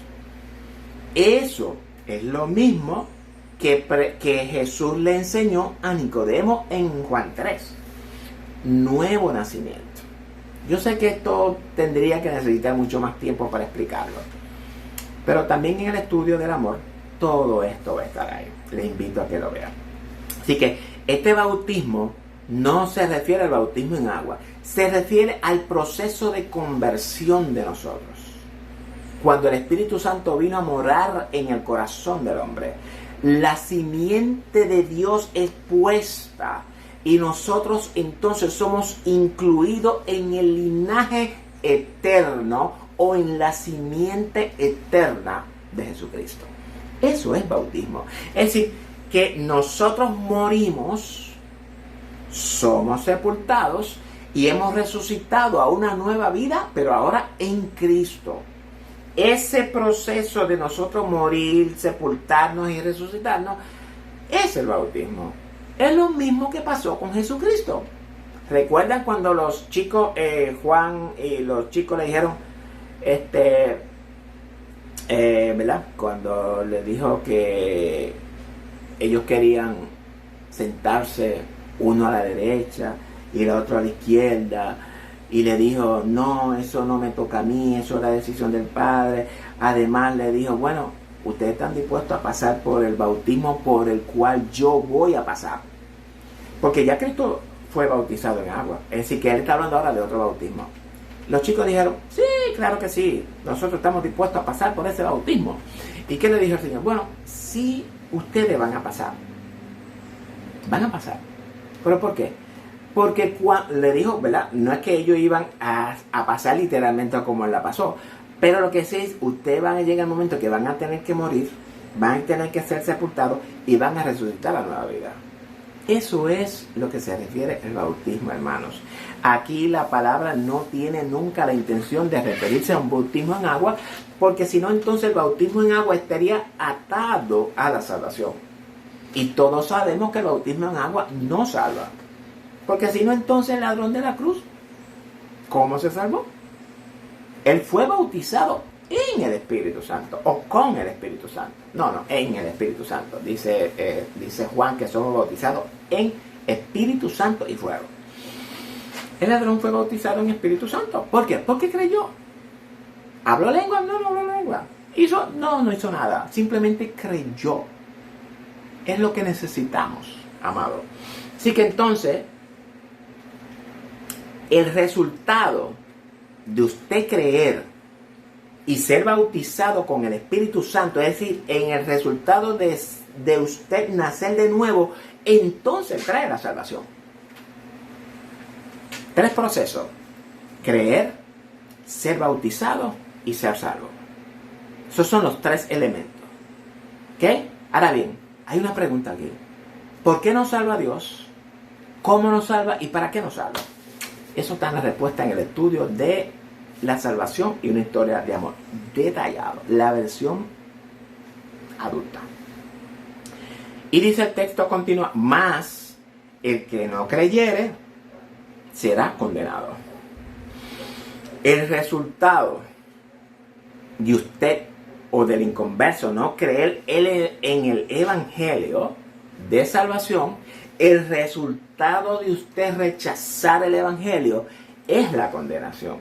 Eso es lo mismo que Jesús le enseñó a Nicodemo en Juan 3. Nuevo nacimiento. Yo sé que esto tendría que necesitar mucho más tiempo para explicarlo, pero también en el estudio del amor todo esto va a estar ahí. Le invito a que lo vean. Así que este bautismo no se refiere al bautismo en agua, se refiere al proceso de conversión de nosotros. Cuando el Espíritu Santo vino a morar en el corazón del hombre, la simiente de Dios es puesta y nosotros entonces somos incluidos en el linaje eterno o en la simiente eterna de Jesucristo. Eso es bautismo. Es decir, que nosotros morimos, somos sepultados y hemos resucitado a una nueva vida, pero ahora en Cristo. Ese proceso de nosotros morir, sepultarnos y resucitarnos es el bautismo. Es lo mismo que pasó con Jesucristo. ¿Recuerdan cuando los chicos, Juan y los chicos le dijeron, ¿verdad? Cuando le dijo que ellos querían sentarse uno a la derecha y el otro a la izquierda, y le dijo, no, eso no me toca a mí, eso es la decisión del Padre. Además le dijo, bueno, ustedes están dispuestos a pasar por el bautismo por el cual yo voy a pasar. Porque ya Cristo fue bautizado en agua. Es decir, que Él está hablando ahora de otro bautismo. Los chicos dijeron, sí, claro que sí, nosotros estamos dispuestos a pasar por ese bautismo. ¿Y qué le dijo el Señor? Bueno, sí, ustedes van a pasar. Van a pasar. ¿Pero por qué? Porque le dijo, ¿verdad? No es que ellos iban a pasar literalmente como Él la pasó. Pero lo que sí es, ustedes van a llegar al momento que van a tener que morir, van a tener que ser sepultados y van a resucitar a la nueva vida. Eso es lo que se refiere al bautismo, hermanos. Aquí la palabra no tiene nunca la intención de referirse a un bautismo en agua, porque si no, entonces el bautismo en agua estaría atado a la salvación. Y todos sabemos que el bautismo en agua no salva. Porque si no, entonces el ladrón de la cruz, ¿cómo se salvó? Él fue bautizado en el Espíritu Santo o con el Espíritu Santo. No, en el Espíritu Santo. Dice Juan que somos bautizados en Espíritu Santo y fuego. El ladrón fue bautizado en Espíritu Santo. ¿Por qué? Porque creyó. ¿Habló lengua? No habló lengua. ¿Hizo? No hizo nada. Simplemente creyó. Es lo que necesitamos, amado. Así que entonces, el resultado de usted creer y ser bautizado con el Espíritu Santo, es decir, en el resultado de usted nacer de nuevo, entonces trae la salvación. 3 procesos: creer, ser bautizado y ser salvo. Esos son los 3 elementos. ¿Ok? Ahora bien, hay una pregunta aquí. ¿Por qué nos salva Dios? ¿Cómo nos salva? ¿Y para qué nos salva? Eso está en la respuesta en el estudio de la salvación y una historia de amor detallado. La versión adulta. Y dice el texto continúa: mas el que no creyere será condenado. El resultado de usted o del inconverso no creer en el evangelio de salvación, el resultado de usted rechazar el evangelio es la condenación.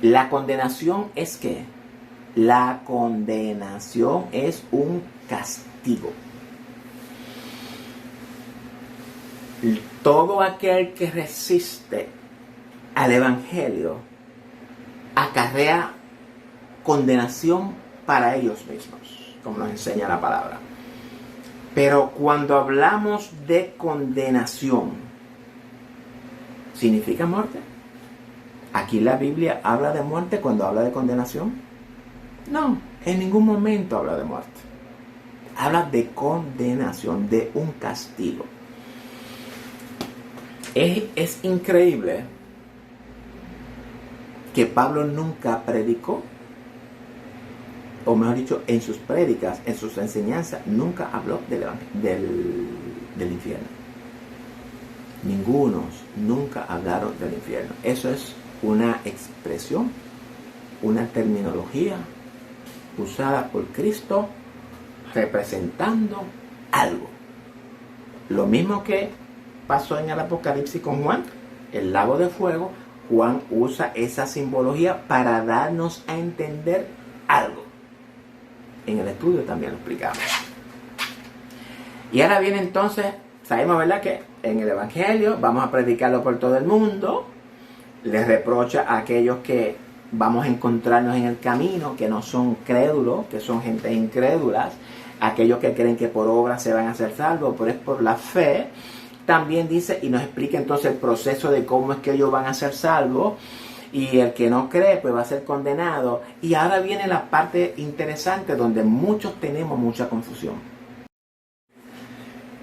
La condenación es ¿qué? La condenación es un castigo. Todo aquel que resiste al evangelio acarrea condenación para ellos mismos, como nos enseña la palabra. Pero cuando hablamos de condenación, ¿significa muerte? ¿Aquí la Biblia habla de muerte cuando habla de condenación? No, en ningún momento habla de muerte. Habla de condenación, de un castigo. Es increíble que Pablo nunca predicó, o mejor dicho, en sus prédicas, en sus enseñanzas, nunca habló del infierno. Ningunos nunca hablaron del infierno. Eso es una expresión, una terminología usada por Cristo representando algo. Lo mismo que pasó en el Apocalipsis con Juan, el lago de fuego. Juan usa esa simbología para darnos a entender algo. En el estudio también lo explicamos. Y ahora viene entonces, sabemos, ¿verdad?, que en el Evangelio vamos a predicarlo por todo el mundo. Les reprocha a aquellos que vamos a encontrarnos en el camino, que no son crédulos, que son gente incrédulas, aquellos que creen que por obras se van a ser salvos, pero es por la fe. También dice y nos explica entonces el proceso de cómo es que ellos van a ser salvos. Y el que no cree, pues va a ser condenado. Y ahora viene la parte interesante donde muchos tenemos mucha confusión.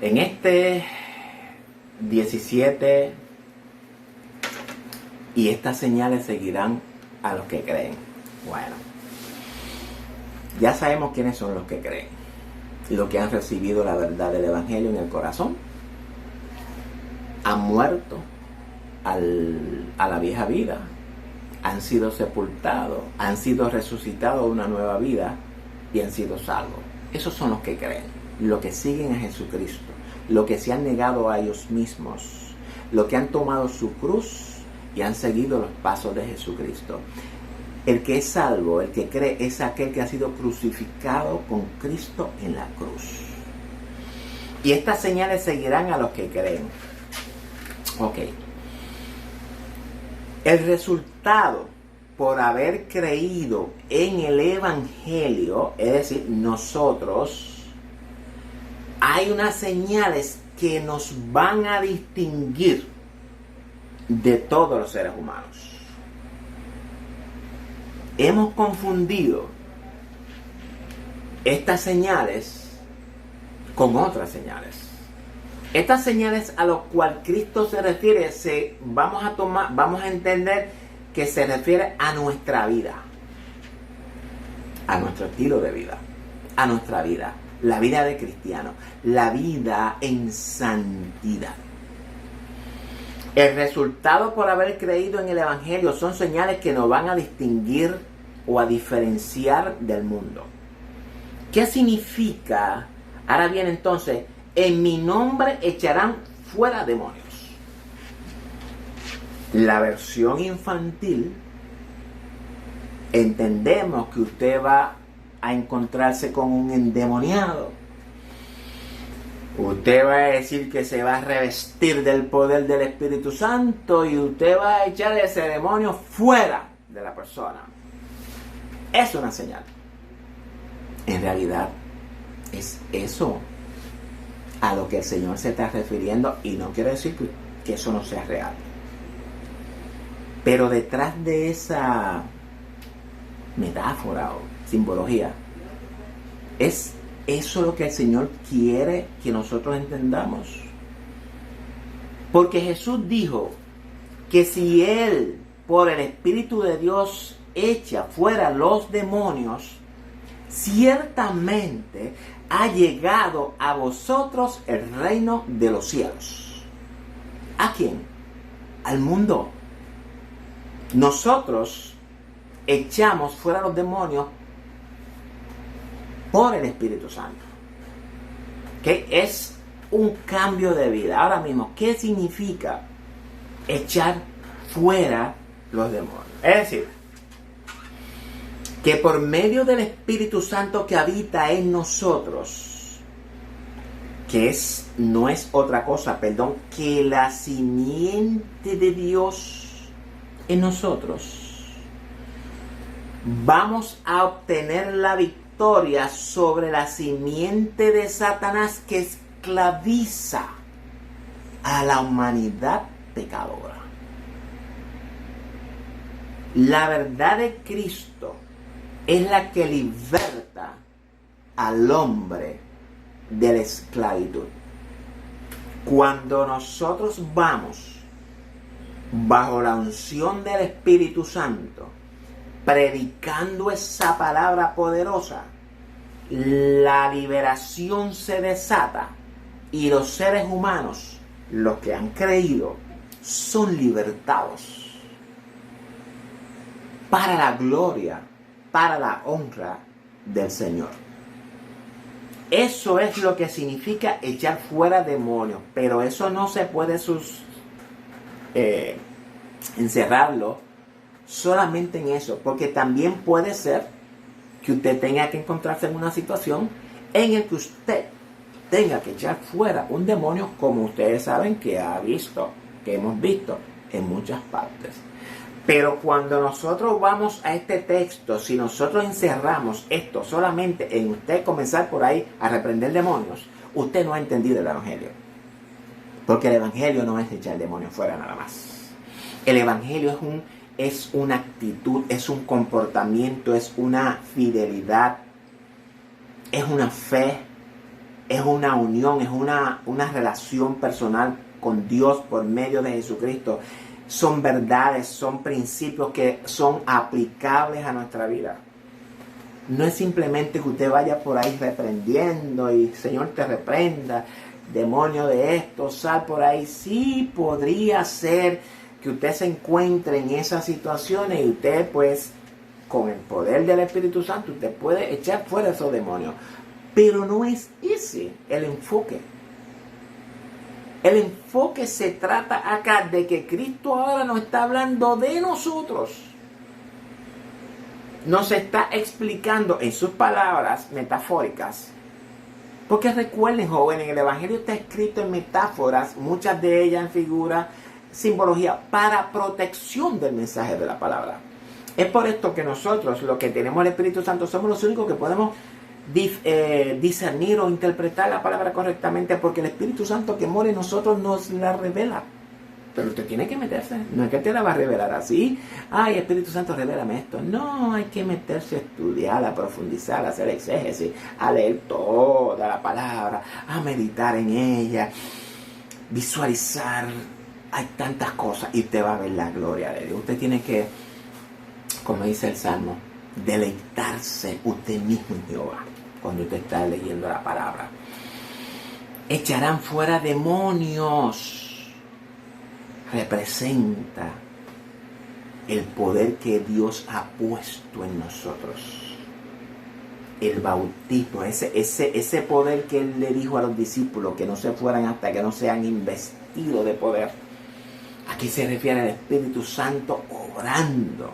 En este 17, y estas señales seguirán a los que creen. Bueno, ya sabemos quiénes son los que creen. Los que han recibido la verdad del Evangelio en el corazón. Han muerto a la vieja vida. Han sido sepultados, han sido resucitados a una nueva vida y han sido salvos. Esos son los que creen, los que siguen a Jesucristo, los que se han negado a ellos mismos, los que han tomado su cruz y han seguido los pasos de Jesucristo. El que es salvo, el que cree, es aquel que ha sido crucificado con Cristo en la cruz. Y estas señales seguirán a los que creen. Ok. El resultado por haber creído en el Evangelio, es decir, nosotros, hay unas señales que nos van a distinguir de todos los seres humanos. Hemos confundido estas señales con otras señales. Estas señales a las cuales Cristo se refiere, vamos a entender que se refiere a nuestra vida, a nuestro estilo de vida, a nuestra vida, la vida de cristiano, la vida en santidad. El resultado por haber creído en el Evangelio son señales que nos van a distinguir o a diferenciar del mundo. ¿Qué significa? Ahora bien, entonces, en mi nombre echarán fuera demonios. La versión infantil, entendemos que usted va a encontrarse con un endemoniado. Usted va a decir que se va a revestir del poder del Espíritu Santo y usted va a echar ese demonio fuera de la persona. Es una señal. En realidad, es eso a lo que el Señor se está refiriendo, y no quiero decir que eso no sea real. Pero detrás de esa metáfora o simbología, es eso lo que el Señor quiere que nosotros entendamos. Porque Jesús dijo que si Él, por el Espíritu de Dios, echa fuera los demonios, ciertamente ha llegado a vosotros el reino de los cielos. ¿A quién? Al mundo. Nosotros echamos fuera los demonios por el Espíritu Santo. Que es un cambio de vida. Ahora mismo, ¿qué significa echar fuera los demonios? Es decir, que por medio del Espíritu Santo que habita en nosotros, que no es otra cosa, que la simiente de Dios en nosotros, vamos a obtener la victoria sobre la simiente de Satanás que esclaviza a la humanidad pecadora. La verdad de Cristo es la que liberta al hombre de la esclavitud. Cuando nosotros vamos bajo la unción del Espíritu Santo, predicando esa palabra poderosa, la liberación se desata y los seres humanos, los que han creído, son libertados para la gloria, para la honra del Señor. Eso es lo que significa echar fuera demonios, pero eso no se puede encerrarlo solamente en eso, porque también puede ser que usted tenga que encontrarse en una situación en la que usted tenga que echar fuera un demonio, como ustedes saben que hemos visto en muchas partes. Pero cuando nosotros vamos a este texto, si nosotros encerramos esto solamente en usted comenzar por ahí a reprender demonios, usted no ha entendido el Evangelio. Porque el Evangelio no es echar demonios fuera nada más. El Evangelio es una actitud, es un comportamiento, es una fidelidad, es una fe, es una unión, es una relación personal con Dios por medio de Jesucristo. Son verdades, son principios que son aplicables a nuestra vida. No es simplemente que usted vaya por ahí reprendiendo y Señor te reprenda, demonio de esto, sal por ahí. Sí, podría ser que usted se encuentre en esas situaciones y usted, pues, con el poder del Espíritu Santo, usted puede echar fuera esos demonios. Pero no es ese el enfoque. El enfoque se trata acá de que Cristo ahora nos está hablando de nosotros. Nos está explicando en sus palabras metafóricas. Porque recuerden, jóvenes, el Evangelio está escrito en metáforas, muchas de ellas en figura, simbología, para protección del mensaje de la palabra. Es por esto que nosotros, los que tenemos el Espíritu Santo, somos los únicos que podemos discernir o interpretar la palabra correctamente, porque el Espíritu Santo que mora en nosotros nos la revela. Pero usted tiene que meterse, no es que te la va a revelar así. Ay, Espíritu Santo, revélame esto. No, hay que meterse a estudiar, a profundizar, a hacer exégesis, a leer toda la palabra, a meditar en ella, visualizar. Hay tantas cosas y usted va a ver la gloria de Dios. Usted tiene que, como dice el Salmo, deleitarse usted mismo en Jehová cuando usted está leyendo la palabra. Echarán fuera demonios. Representa el poder que Dios ha puesto en nosotros. El bautismo, ese poder que Él le dijo a los discípulos que no se fueran hasta que no sean investidos de poder. Aquí se refiere al Espíritu Santo obrando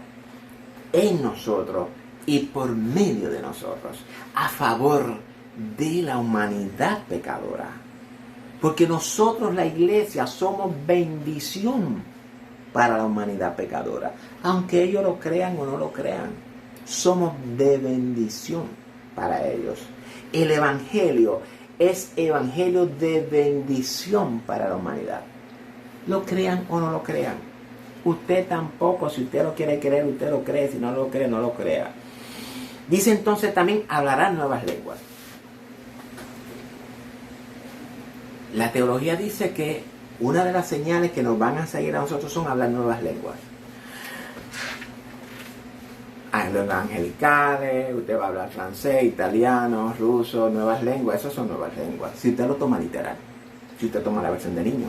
en nosotros y por medio de nosotros a favor de la humanidad pecadora. Porque nosotros, la iglesia, somos bendición para la humanidad pecadora. Aunque ellos lo crean o no lo crean, somos de bendición para ellos. El Evangelio es evangelio de bendición para la humanidad. Lo crean o no lo crean. Usted tampoco, si usted lo quiere creer, usted lo cree. Si no lo cree, no lo crea. Dice entonces también, hablarán nuevas lenguas. La teología dice que una de las señales que nos van a seguir a nosotros son hablar nuevas lenguas. Hay lenguas angelicales, usted va a hablar francés, italiano, ruso, nuevas lenguas, esas son nuevas lenguas. Si usted lo toma literal, si usted toma la versión de niño.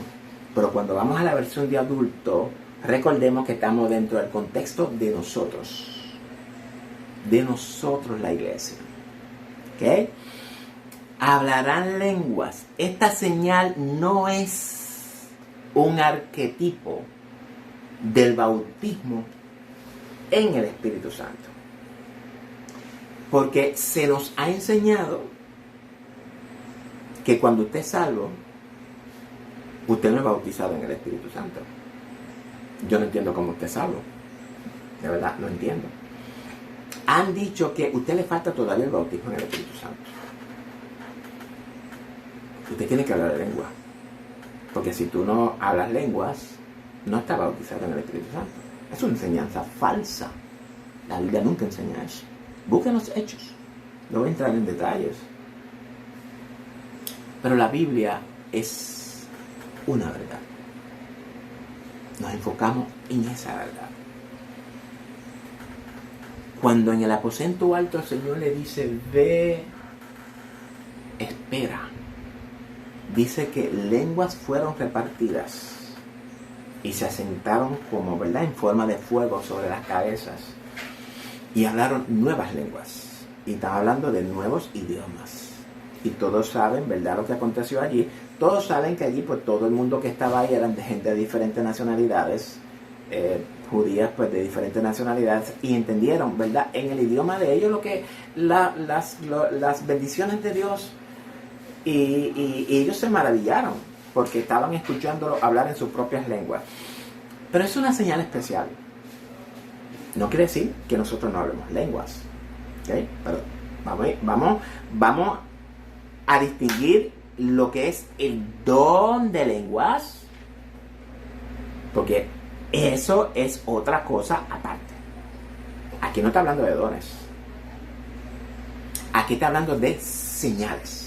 Pero cuando vamos a la versión de adulto, recordemos que estamos dentro del contexto de nosotros la iglesia. ¿Ok? Hablarán lenguas. Esta señal no es un arquetipo del bautismo en el Espíritu Santo. Porque se nos ha enseñado que cuando usted es salvo, usted no es bautizado en el Espíritu Santo. Yo no entiendo cómo usted es salvo. De verdad, no entiendo. Han dicho que a usted le falta todavía el bautismo en el Espíritu Santo. Usted tiene que hablar de lengua. Porque si tú no hablas lenguas, no estás bautizado en el Espíritu Santo. Es una enseñanza falsa. La Biblia nunca enseña eso. Busquen los hechos. No voy a entrar en detalles. Pero la Biblia es una verdad. Nos enfocamos en esa verdad. Cuando en el aposento alto el Señor le dice, ve, espera. Dice que lenguas fueron repartidas y se asentaron como, ¿verdad?, en forma de fuego sobre las cabezas y hablaron nuevas lenguas. Y están hablando de nuevos idiomas. Y todos saben, ¿verdad?, lo que aconteció allí. Todos saben que allí, pues todo el mundo que estaba ahí eran de gente de diferentes nacionalidades, judías pues de diferentes nacionalidades, y entendieron, ¿verdad?, en el idioma de ellos lo que las bendiciones de Dios, y ellos se maravillaron porque estaban escuchándolo hablar en sus propias lenguas. Pero es una señal especial. No quiere decir que nosotros no hablemos lenguas, ¿okay? Pero vamos a distinguir lo que es el don de lenguas, porque eso es otra cosa aparte. Aquí no está hablando de dones. Aquí está hablando de señales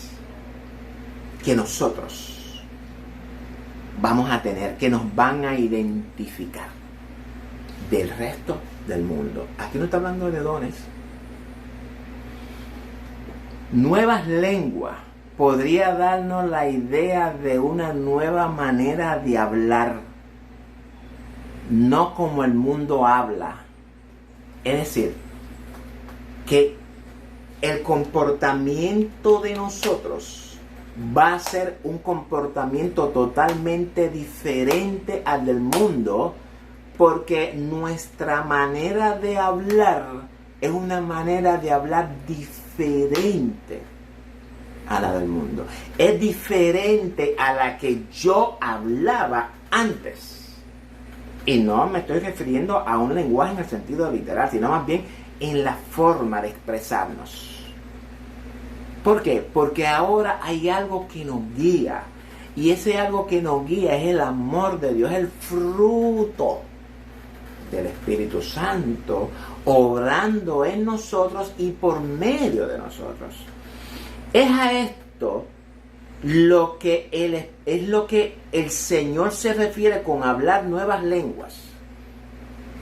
que nosotros vamos a tener, que nos van a identificar del resto del mundo. Aquí no está hablando de dones. Nuevas lenguas podría darnos la idea de una nueva manera de hablar, no como el mundo habla. Es decir, que el comportamiento de nosotros va a ser un comportamiento totalmente diferente al del mundo, porque nuestra manera de hablar es una manera de hablar diferente a la del mundo. Es diferente a la que yo hablaba antes. Y no me estoy refiriendo a un lenguaje en el sentido literal, sino más bien en la forma de expresarnos. ¿Por qué? Porque ahora hay algo que nos guía. Y ese algo que nos guía es el amor de Dios, el fruto del Espíritu Santo obrando en nosotros y por medio de nosotros. Es a esto lo que el Señor se refiere con hablar nuevas lenguas.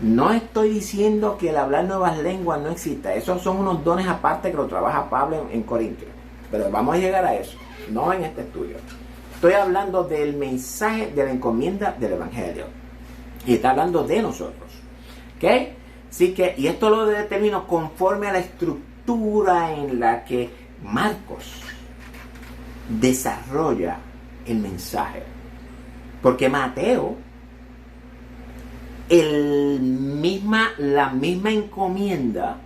No estoy diciendo que el hablar nuevas lenguas no exista. Esos son unos dones aparte que lo trabaja Pablo en Corintios. Pero vamos a llegar a eso, no en este estudio. Estoy hablando del mensaje de la encomienda del Evangelio. Y está hablando de nosotros. ¿Ok? Así que, y esto lo determino conforme a la estructura en la que Marcos desarrolla el mensaje. Porque Mateo, la misma encomienda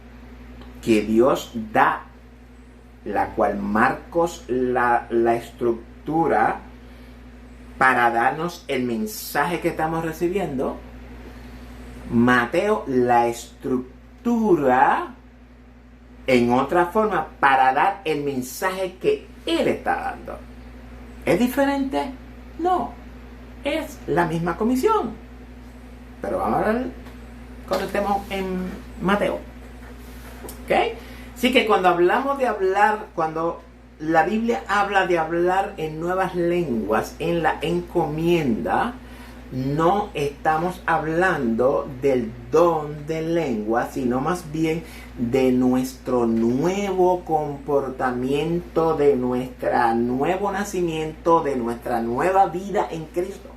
que Dios da, la cual Marcos la estructura para darnos el mensaje que estamos recibiendo, Mateo la estructura en otra forma para dar el mensaje que él está dando. ¿Es diferente? No. Es la misma comisión. Pero vamos a ver cuando estemos en Mateo. ¿Ok? Así que cuando hablamos de hablar, cuando la Biblia habla de hablar en nuevas lenguas en la encomienda, no estamos hablando del don de lengua, sino más bien de nuestro nuevo comportamiento, de nuestro nuevo nacimiento, de nuestra nueva vida en Cristo.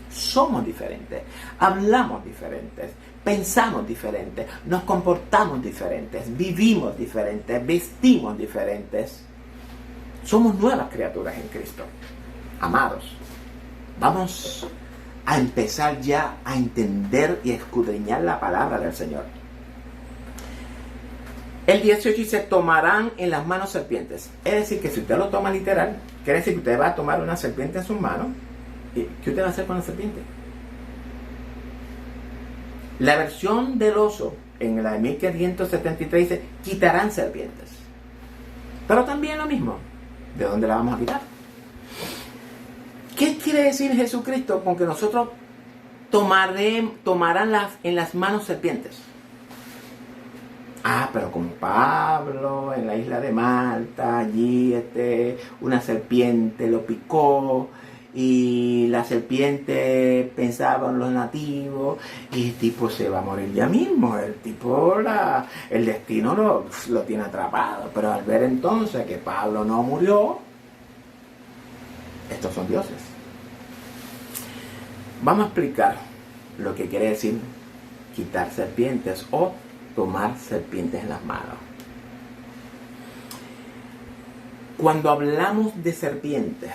Somos diferentes, hablamos diferentes, pensamos diferentes, nos comportamos diferentes, vivimos diferentes, vestimos diferentes. Somos nuevas criaturas en Cristo. Amados, vamos a empezar ya a entender y a escudriñar la palabra del Señor. El 18 dice, tomarán en las manos serpientes. Es decir, que si usted lo toma literal, quiere decir que usted va a tomar una serpiente en sus manos. ¿Y qué usted va a hacer con la serpiente? La versión del oso, en la de 1573, dice, quitarán serpientes. Pero también lo mismo, ¿de dónde la vamos a quitar? ¿Qué quiere decir Jesucristo con que nosotros tomarán en las manos serpientes? Ah, pero como Pablo en la isla de Malta, allí una serpiente lo picó y la serpiente pensaba en los nativos y el tipo se va a morir ya mismo. El tipo, el destino lo tiene atrapado. Pero al ver entonces que Pablo no murió, estos son dioses. Vamos a explicar lo que quiere decir quitar serpientes o tomar serpientes en las manos. Cuando hablamos de serpiente,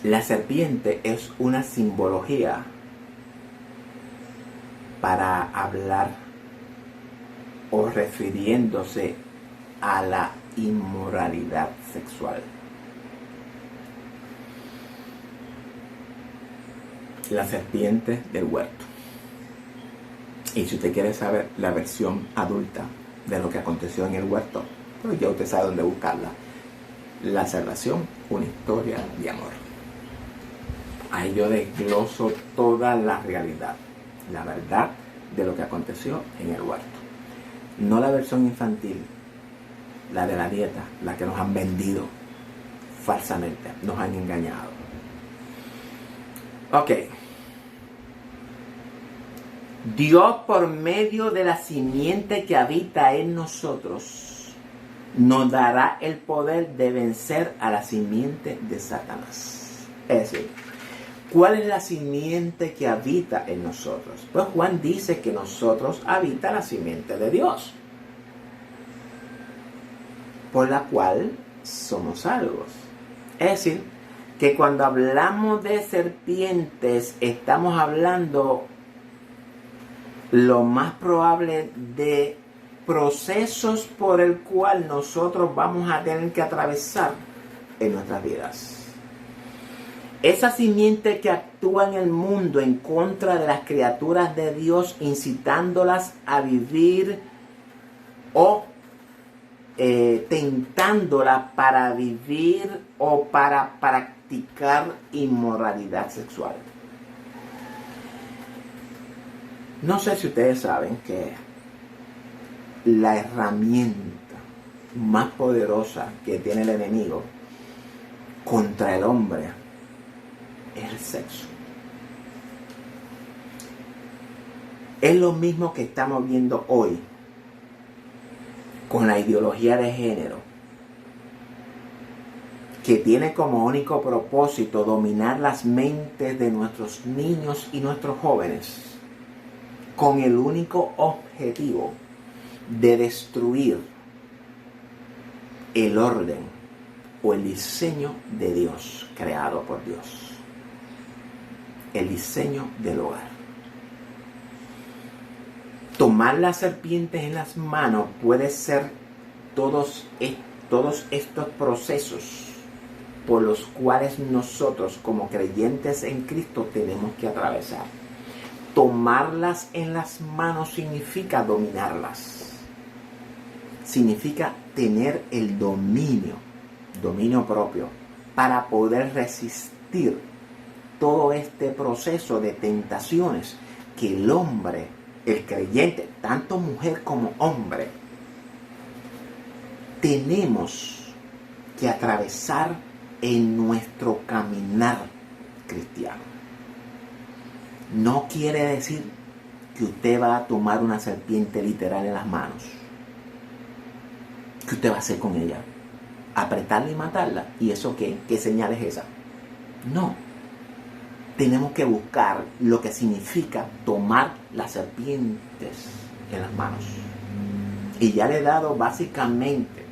la serpiente es una simbología para hablar o refiriéndose a la inmoralidad sexual. La serpiente del huerto. Y si usted quiere saber la versión adulta de lo que aconteció en el huerto, pues ya usted sabe dónde buscarla. La salvación, una historia de amor. Ahí yo desgloso toda la realidad, la verdad de lo que aconteció en el huerto. No la versión infantil, la de la dieta, la que nos han vendido falsamente, nos han engañado. Ok. Dios, por medio de la simiente que habita en nosotros, nos dará el poder de vencer a la simiente de Satanás. Es decir, ¿cuál es la simiente que habita en nosotros? Pues Juan dice que nosotros habita la simiente de Dios, por la cual somos salvos. Es decir, que cuando hablamos de serpientes, estamos hablando lo más probable de procesos por el cual nosotros vamos a tener que atravesar en nuestras vidas. Esa simiente que actúa en el mundo en contra de las criaturas de Dios, incitándolas a vivir o tentándolas para vivir o para practicar inmoralidad sexual. No sé si ustedes saben que la herramienta más poderosa que tiene el enemigo contra el hombre es el sexo. Es lo mismo que estamos viendo hoy con la ideología de género. que tiene como único propósito dominar las mentes de nuestros niños y nuestros jóvenes, con el único objetivo de destruir el orden o el diseño de Dios, creado por Dios. El diseño del hogar. Tomar las serpientes en las manos puede ser todos estos procesos por los cuales nosotros como creyentes en Cristo tenemos que atravesar. Tomarlas en las manos significa dominarlas. Significa tener el dominio propio, para poder resistir todo este proceso de tentaciones que el hombre, el creyente, tanto mujer como hombre, tenemos que atravesar en nuestro caminar cristiano. No quiere decir que usted va a tomar una serpiente literal en las manos. ¿Qué usted va a hacer con ella? ¿Apretarla y matarla? ¿Y eso qué? ¿Qué señal es esa? No. Tenemos que buscar lo que significa tomar las serpientes en las manos. Y ya le he dado básicamente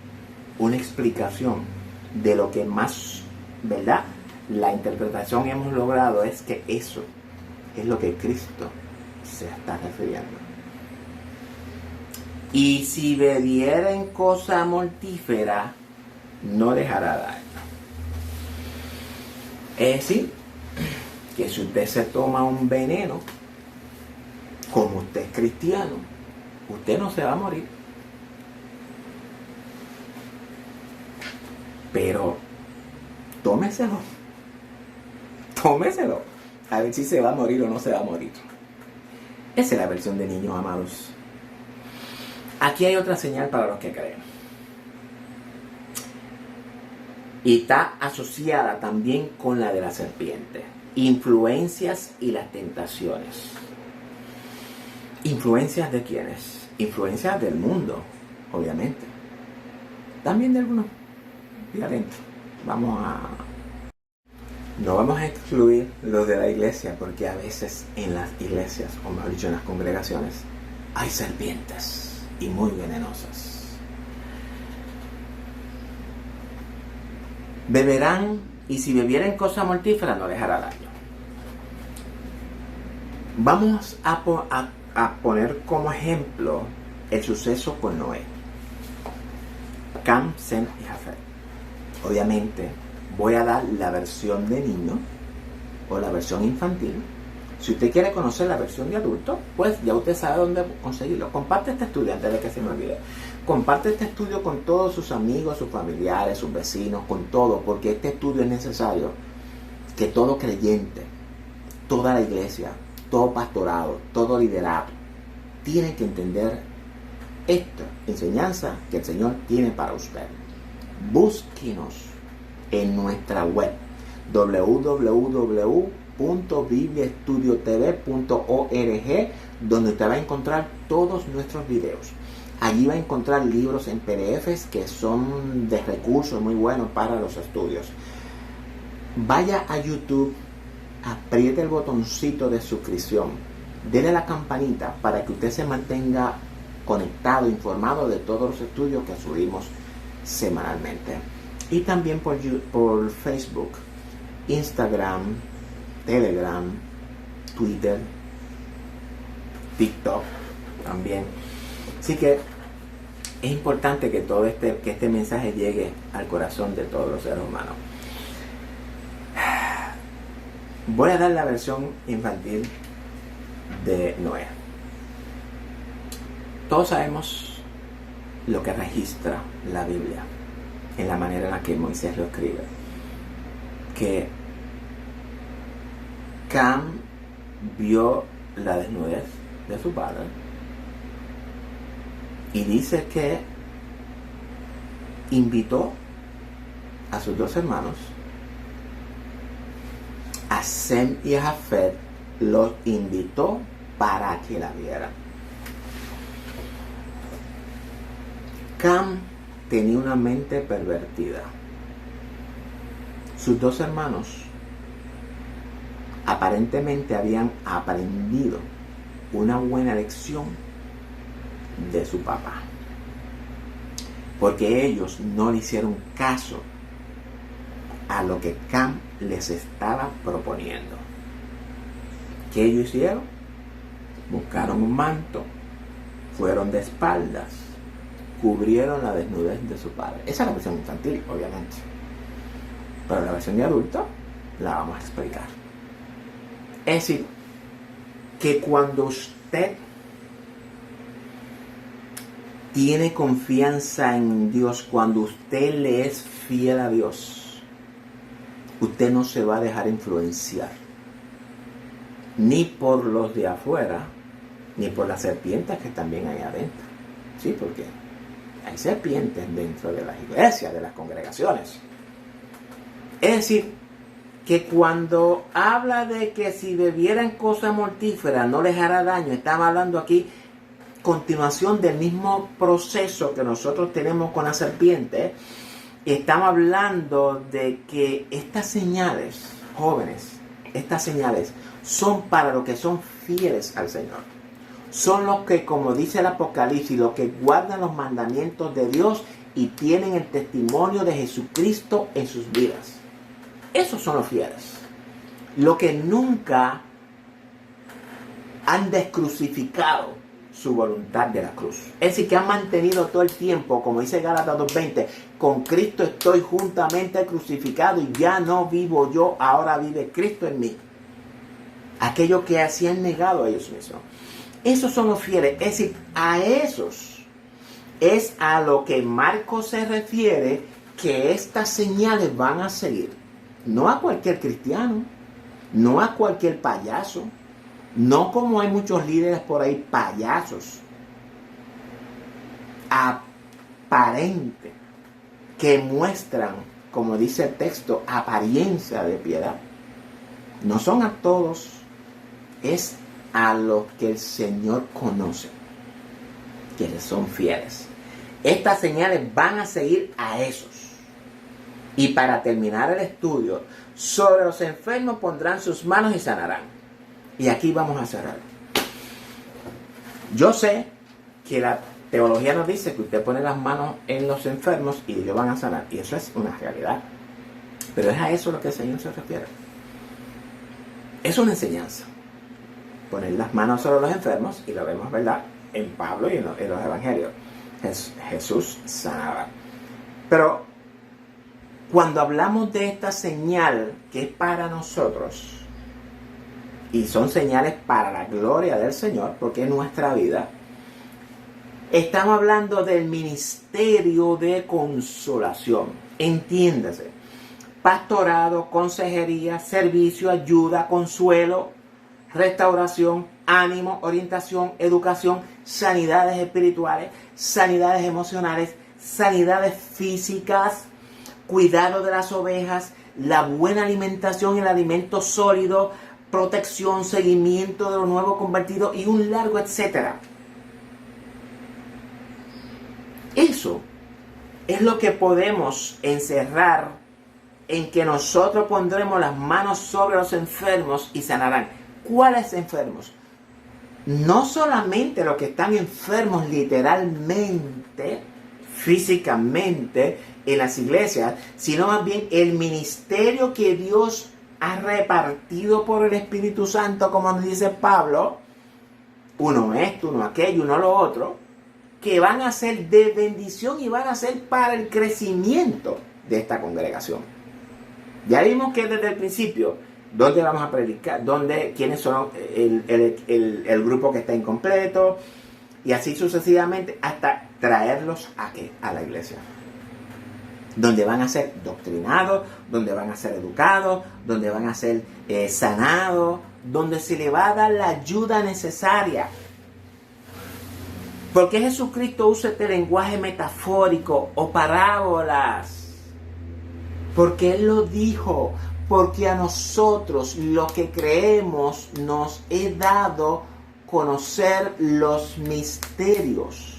una explicación de lo que más, ¿verdad? La interpretación que hemos logrado es que eso es lo que Cristo se está refiriendo. Y si bebieren cosa mortífera, no dejará daño. Es decir, que si usted se toma un veneno, como usted es cristiano, usted no se va a morir. Pero tómeselo. A ver si se va a morir o no se va a morir. Esa es la versión de niños amados. Aquí hay otra señal para los que creen. Y está asociada también con la de la serpiente. Influencias y las tentaciones. ¿Influencias de quiénes? Influencias del mundo, obviamente. También de algunos de adentro. No vamos a excluir los de la iglesia, porque a veces en las iglesias, o mejor dicho en las congregaciones, hay serpientes y muy venenosas. Beberán, y si bebieren cosa mortífera no les hará daño. Vamos a poner como ejemplo el suceso con Noé. Cam, Sem y Jafet. Obviamente voy a dar la versión de niño o la versión infantil. Si usted quiere conocer la versión de adulto, pues ya usted sabe dónde conseguirlo. Comparte este estudio antes de que se me olvide. Comparte este estudio con todos sus amigos, sus familiares, sus vecinos, con todo, porque este estudio es necesario que todo creyente, toda la iglesia, todo pastorado, todo liderato, tiene que entender esta enseñanza que el Señor tiene para usted. Búsquenos en nuestra web www.bibliaestudiotv.org, donde usted va a encontrar todos nuestros videos. Allí va a encontrar libros en PDFs que son de recursos muy buenos para los estudios. Vaya a YouTube, apriete el botoncito de suscripción, dele a la campanita para que usted se mantenga conectado, informado de todos los estudios que subimos semanalmente. Y también por Facebook, Instagram, Telegram, Twitter, TikTok también. Así que es importante que que este mensaje llegue al corazón de todos los seres humanos. Voy a dar la versión infantil de Noé. Todos sabemos lo que registra la Biblia en la manera en la que Moisés lo escribe. Que Cam vio la desnudez de su padre y dice que invitó a sus dos hermanos, a Sem y a Jafet, los invitó para que la vieran. Cam tenía una mente pervertida. sus dos hermanos aparentemente habían aprendido una buena lección de su papá, porque ellos no le hicieron caso a lo que Cam les estaba proponiendo. ¿Qué ellos hicieron? Buscaron un manto, fueron de espaldas, cubrieron la desnudez de su padre. Esa es la versión infantil, obviamente, pero la versión de adulto la vamos a explicar. Es decir, que cuando usted tiene confianza en Dios, cuando usted le es fiel a Dios, usted no se va a dejar influenciar ni por los de afuera, ni por las serpientes que también hay adentro. Sí, porque hay serpientes dentro de las iglesias, de las congregaciones. Es decir, que cuando habla de que si bebieran cosas mortíferas no les hará daño, estamos hablando aquí continuación del mismo proceso que nosotros tenemos con la serpiente. Estamos hablando de que estas señales, jóvenes, estas señales son para los que son fieles al Señor. Son los que, como dice el Apocalipsis, los que guardan los mandamientos de Dios y tienen el testimonio de Jesucristo en sus vidas. Esos son los fieles. Los que nunca han descrucificado su voluntad de la cruz. Es decir, que han mantenido todo el tiempo, como dice Gálatas 2:20, con Cristo estoy juntamente crucificado y ya no vivo yo, ahora vive Cristo en mí. Aquellos que se han negado a ellos mismos. Esos son los fieles. Es decir, a esos es a lo que Marcos se refiere, que estas señales van a seguir. No a cualquier cristiano, no a cualquier payaso, no como hay muchos líderes por ahí, payasos, aparente, que muestran, como dice el texto, apariencia de piedad. No son a todos, es a los que el Señor conoce, que les son fieles. Estas señales van a seguir a esos. Y para terminar el estudio, sobre los enfermos pondrán sus manos y sanarán. Y aquí vamos a cerrar. Yo sé que la teología nos dice que usted pone las manos en los enfermos y ellos van a sanar. Y eso es una realidad. Pero es a eso lo que el Señor se refiere. Es una enseñanza. Poner las manos sobre los enfermos, y lo vemos, ¿verdad?, en Pablo y en los evangelios. Jesús sanaba. Pero cuando hablamos de esta señal que es para nosotros, y son señales para la gloria del Señor, porque es nuestra vida, estamos hablando del ministerio de consolación. Entiéndase, pastorado, consejería, servicio, ayuda, consuelo, restauración, ánimo, orientación, educación, sanidades espirituales, sanidades emocionales, sanidades físicas, cuidado de las ovejas, la buena alimentación y el alimento sólido, protección, seguimiento de los nuevos convertidos y un largo etcétera. Eso es lo que podemos encerrar en que nosotros pondremos las manos sobre los enfermos y sanarán. ¿Cuáles enfermos? No solamente los que están enfermos literalmente, físicamente en las iglesias, sino más bien el ministerio que Dios ha repartido por el Espíritu Santo, como nos dice Pablo, uno esto, uno aquello, uno lo otro, que van a ser de bendición y van a ser para el crecimiento de esta congregación. Ya vimos que desde el principio, ¿dónde vamos a predicar? ¿Quiénes son el grupo que está incompleto? Y así sucesivamente hasta traerlos a la iglesia. Donde van a ser doctrinados, donde van a ser educados, donde van a ser sanados, donde se le va a dar la ayuda necesaria. ¿Por qué Jesucristo usa este lenguaje metafórico o parábolas? Porque Él lo dijo. Porque a nosotros, los que creemos, nos he dado conocer los misterios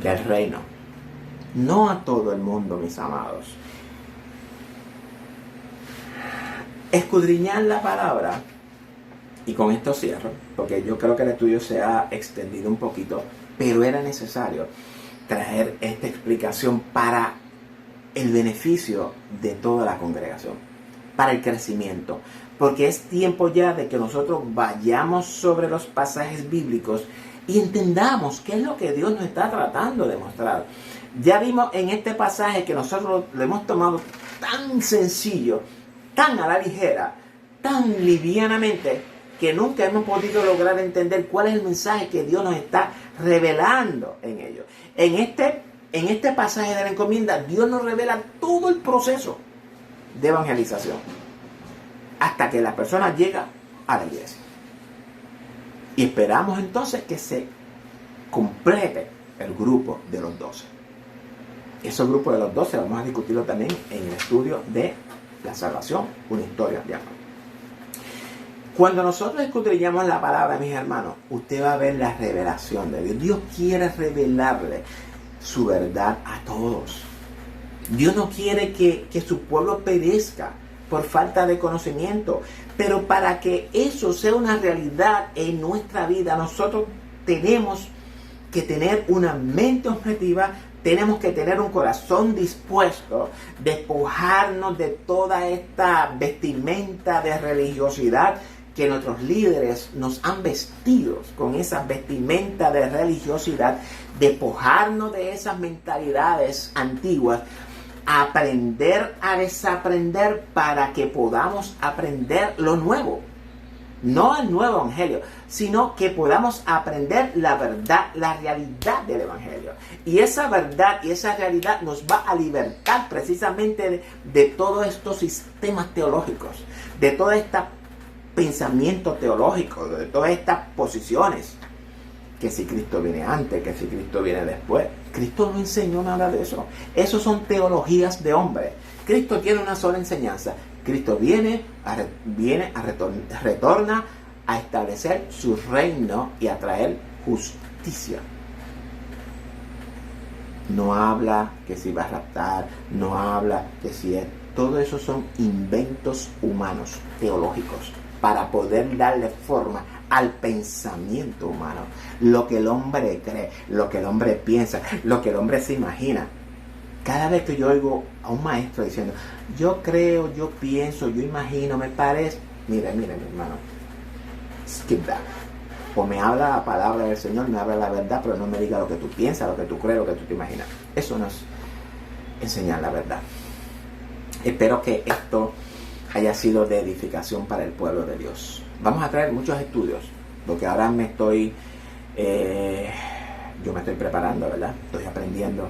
del reino. No a todo el mundo, mis amados. Escudriñar la palabra, y con esto cierro, porque yo creo que el estudio se ha extendido un poquito, pero era necesario traer esta explicación para el beneficio de toda la congregación, para el crecimiento, porque es tiempo ya de que nosotros vayamos sobre los pasajes bíblicos y entendamos qué es lo que Dios nos está tratando de mostrar. Ya vimos en este pasaje que nosotros lo hemos tomado tan sencillo, tan a la ligera, tan livianamente, que nunca hemos podido lograr entender cuál es el mensaje que Dios nos está revelando en ello. En este pasaje de la encomienda, Dios nos revela todo el proceso de evangelización hasta que la persona llega a la iglesia. Y esperamos entonces que se complete el grupo de los 12. Ese grupo de los 12 vamos a discutirlo también en el estudio de la salvación, una historia de amor. Cuando nosotros escudriñamos la palabra, mis hermanos, usted va a ver la revelación de Dios. Dios quiere revelarle su verdad a todos. Dios no quiere que su pueblo perezca por falta de conocimiento. Pero para que eso sea una realidad en nuestra vida, nosotros tenemos que tener una mente objetiva, tenemos que tener un corazón dispuesto, despojarnos de toda esta vestimenta de religiosidad que nuestros líderes nos han vestido con esa vestimenta de religiosidad, despojarnos de esas mentalidades antiguas, aprender a desaprender para que podamos aprender lo nuevo. No el nuevo evangelio, sino que podamos aprender la verdad, la realidad del evangelio. Y esa verdad y esa realidad nos va a libertar precisamente de todos estos sistemas teológicos, de todo este pensamiento teológico, de todas estas posiciones. Que si Cristo viene antes, que si Cristo viene después. Cristo no enseñó nada de eso. Eso son teologías de hombre. Cristo tiene una sola enseñanza. Cristo retorna a establecer su reino y a traer justicia. No habla que si va a raptar, no habla que si es... Todo eso son inventos humanos, teológicos, para poder darle forma al pensamiento humano. Lo que el hombre cree, lo que el hombre piensa, lo que el hombre se imagina. Cada vez que yo oigo a un maestro diciendo, yo creo, yo pienso, yo imagino, me parece... Mire, mi hermano, skip that. O me habla la palabra del Señor, me habla la verdad, pero no me diga lo que tú piensas, lo que tú crees, lo que tú te imaginas. Eso no es enseñar la verdad. Espero que esto haya sido de edificación para el pueblo de Dios. Vamos a traer muchos estudios, porque ahora yo me estoy preparando, ¿verdad? Estoy aprendiendo,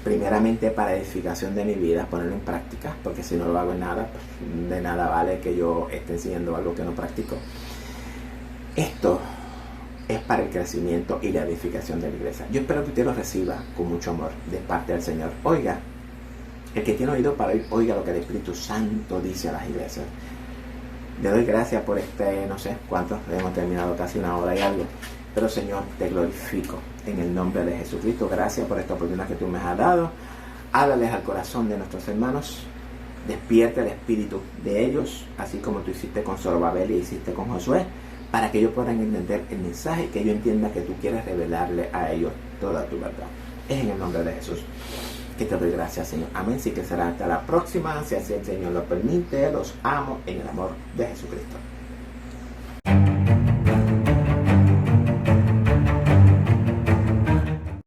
primeramente para edificación de mi vida, ponerlo en práctica, porque si no lo hago en nada, pues de nada vale que yo esté enseñando algo que no practico. Esto es para el crecimiento y la edificación de la iglesia. Yo espero que usted lo reciba con mucho amor de parte del Señor. Oiga, el que tiene oído para oír, oiga lo que el Espíritu Santo dice a las iglesias. Le doy gracias por no sé cuántos, hemos terminado casi una hora y algo. Pero Señor, te glorifico en el nombre de Jesucristo. Gracias por esta oportunidad que tú me has dado. Háblales al corazón de nuestros hermanos. Despierte el espíritu de ellos, así como tú hiciste con Zorobabel y hiciste con Josué, para que ellos puedan entender el mensaje, que ellos entiendan que tú quieres revelarle a ellos toda tu verdad. Es en el nombre de Jesús que te doy gracias, Señor. Amén. Sí, que será hasta la próxima, si así el Señor lo permite. Los amo en el amor de Jesucristo.